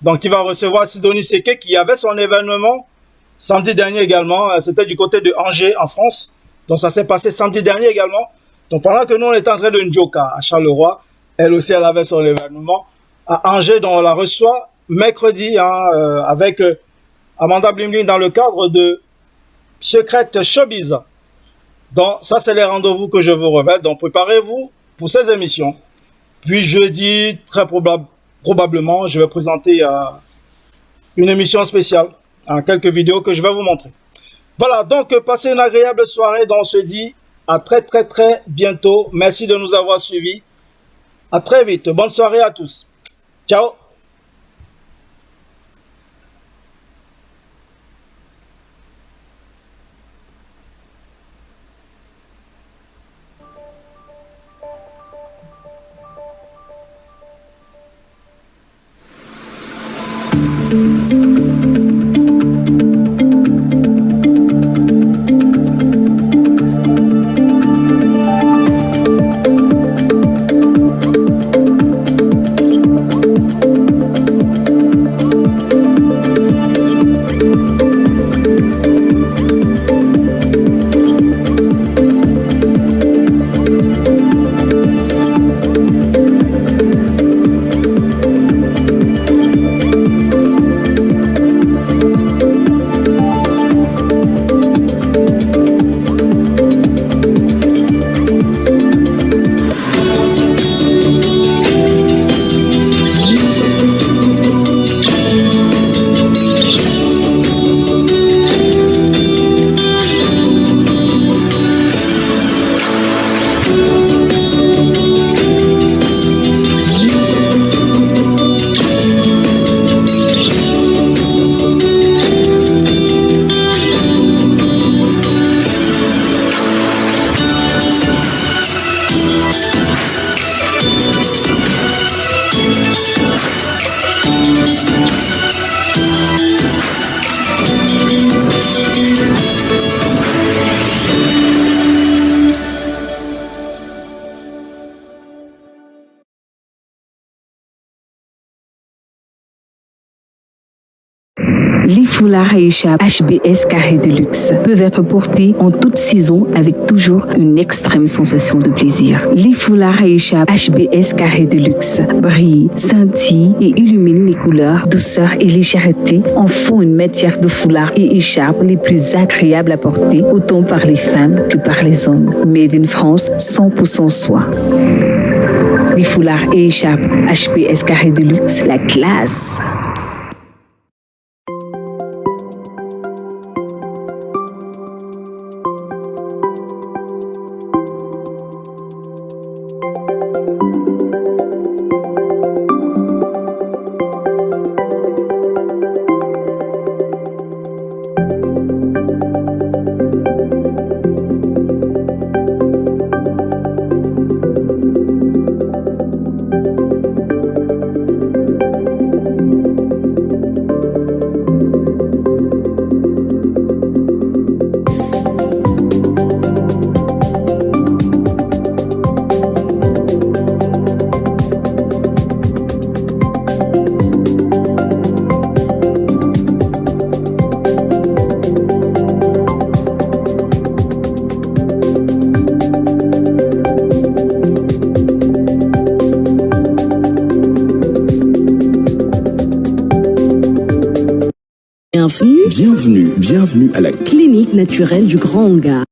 donc qui va recevoir Sidonie Seke, qui avait son événement samedi dernier également. C'était du côté de Angers, en France. Donc ça s'est passé samedi dernier également. Donc pendant que nous, on était en train de Njoka à Charleroi, elle aussi, elle avait son événement à Angers, dont on la reçoit mercredi, hein, avec Amanda Bling Bling dans le cadre de Secret Showbiz. Donc ça, c'est les rendez-vous que je vous révèle. Donc préparez-vous pour ces émissions. Puis jeudi, très probablement, je vais présenter une émission spéciale, hein, quelques vidéos que je vais vous montrer. Voilà, donc passez une agréable soirée. Donc on se dit à très bientôt. Merci de nous avoir suivis. À très vite. Bonne soirée à tous. Ciao. Les foulards Aïcha HBS carré de luxe peuvent être portés en toute saison avec toujours une extrême sensation de plaisir. Les foulards Aïcha HBS carré de luxe brillent, scintillent et illuminent les couleurs, douceur et légèreté en font une matière de foulard et écharpe les plus agréables à porter autant par les femmes que par les hommes. Made in France, 100% soie. Les foulards et écharpes HBS carré de luxe, la classe. Bienvenue à la clinique naturelle du Grand Hangar.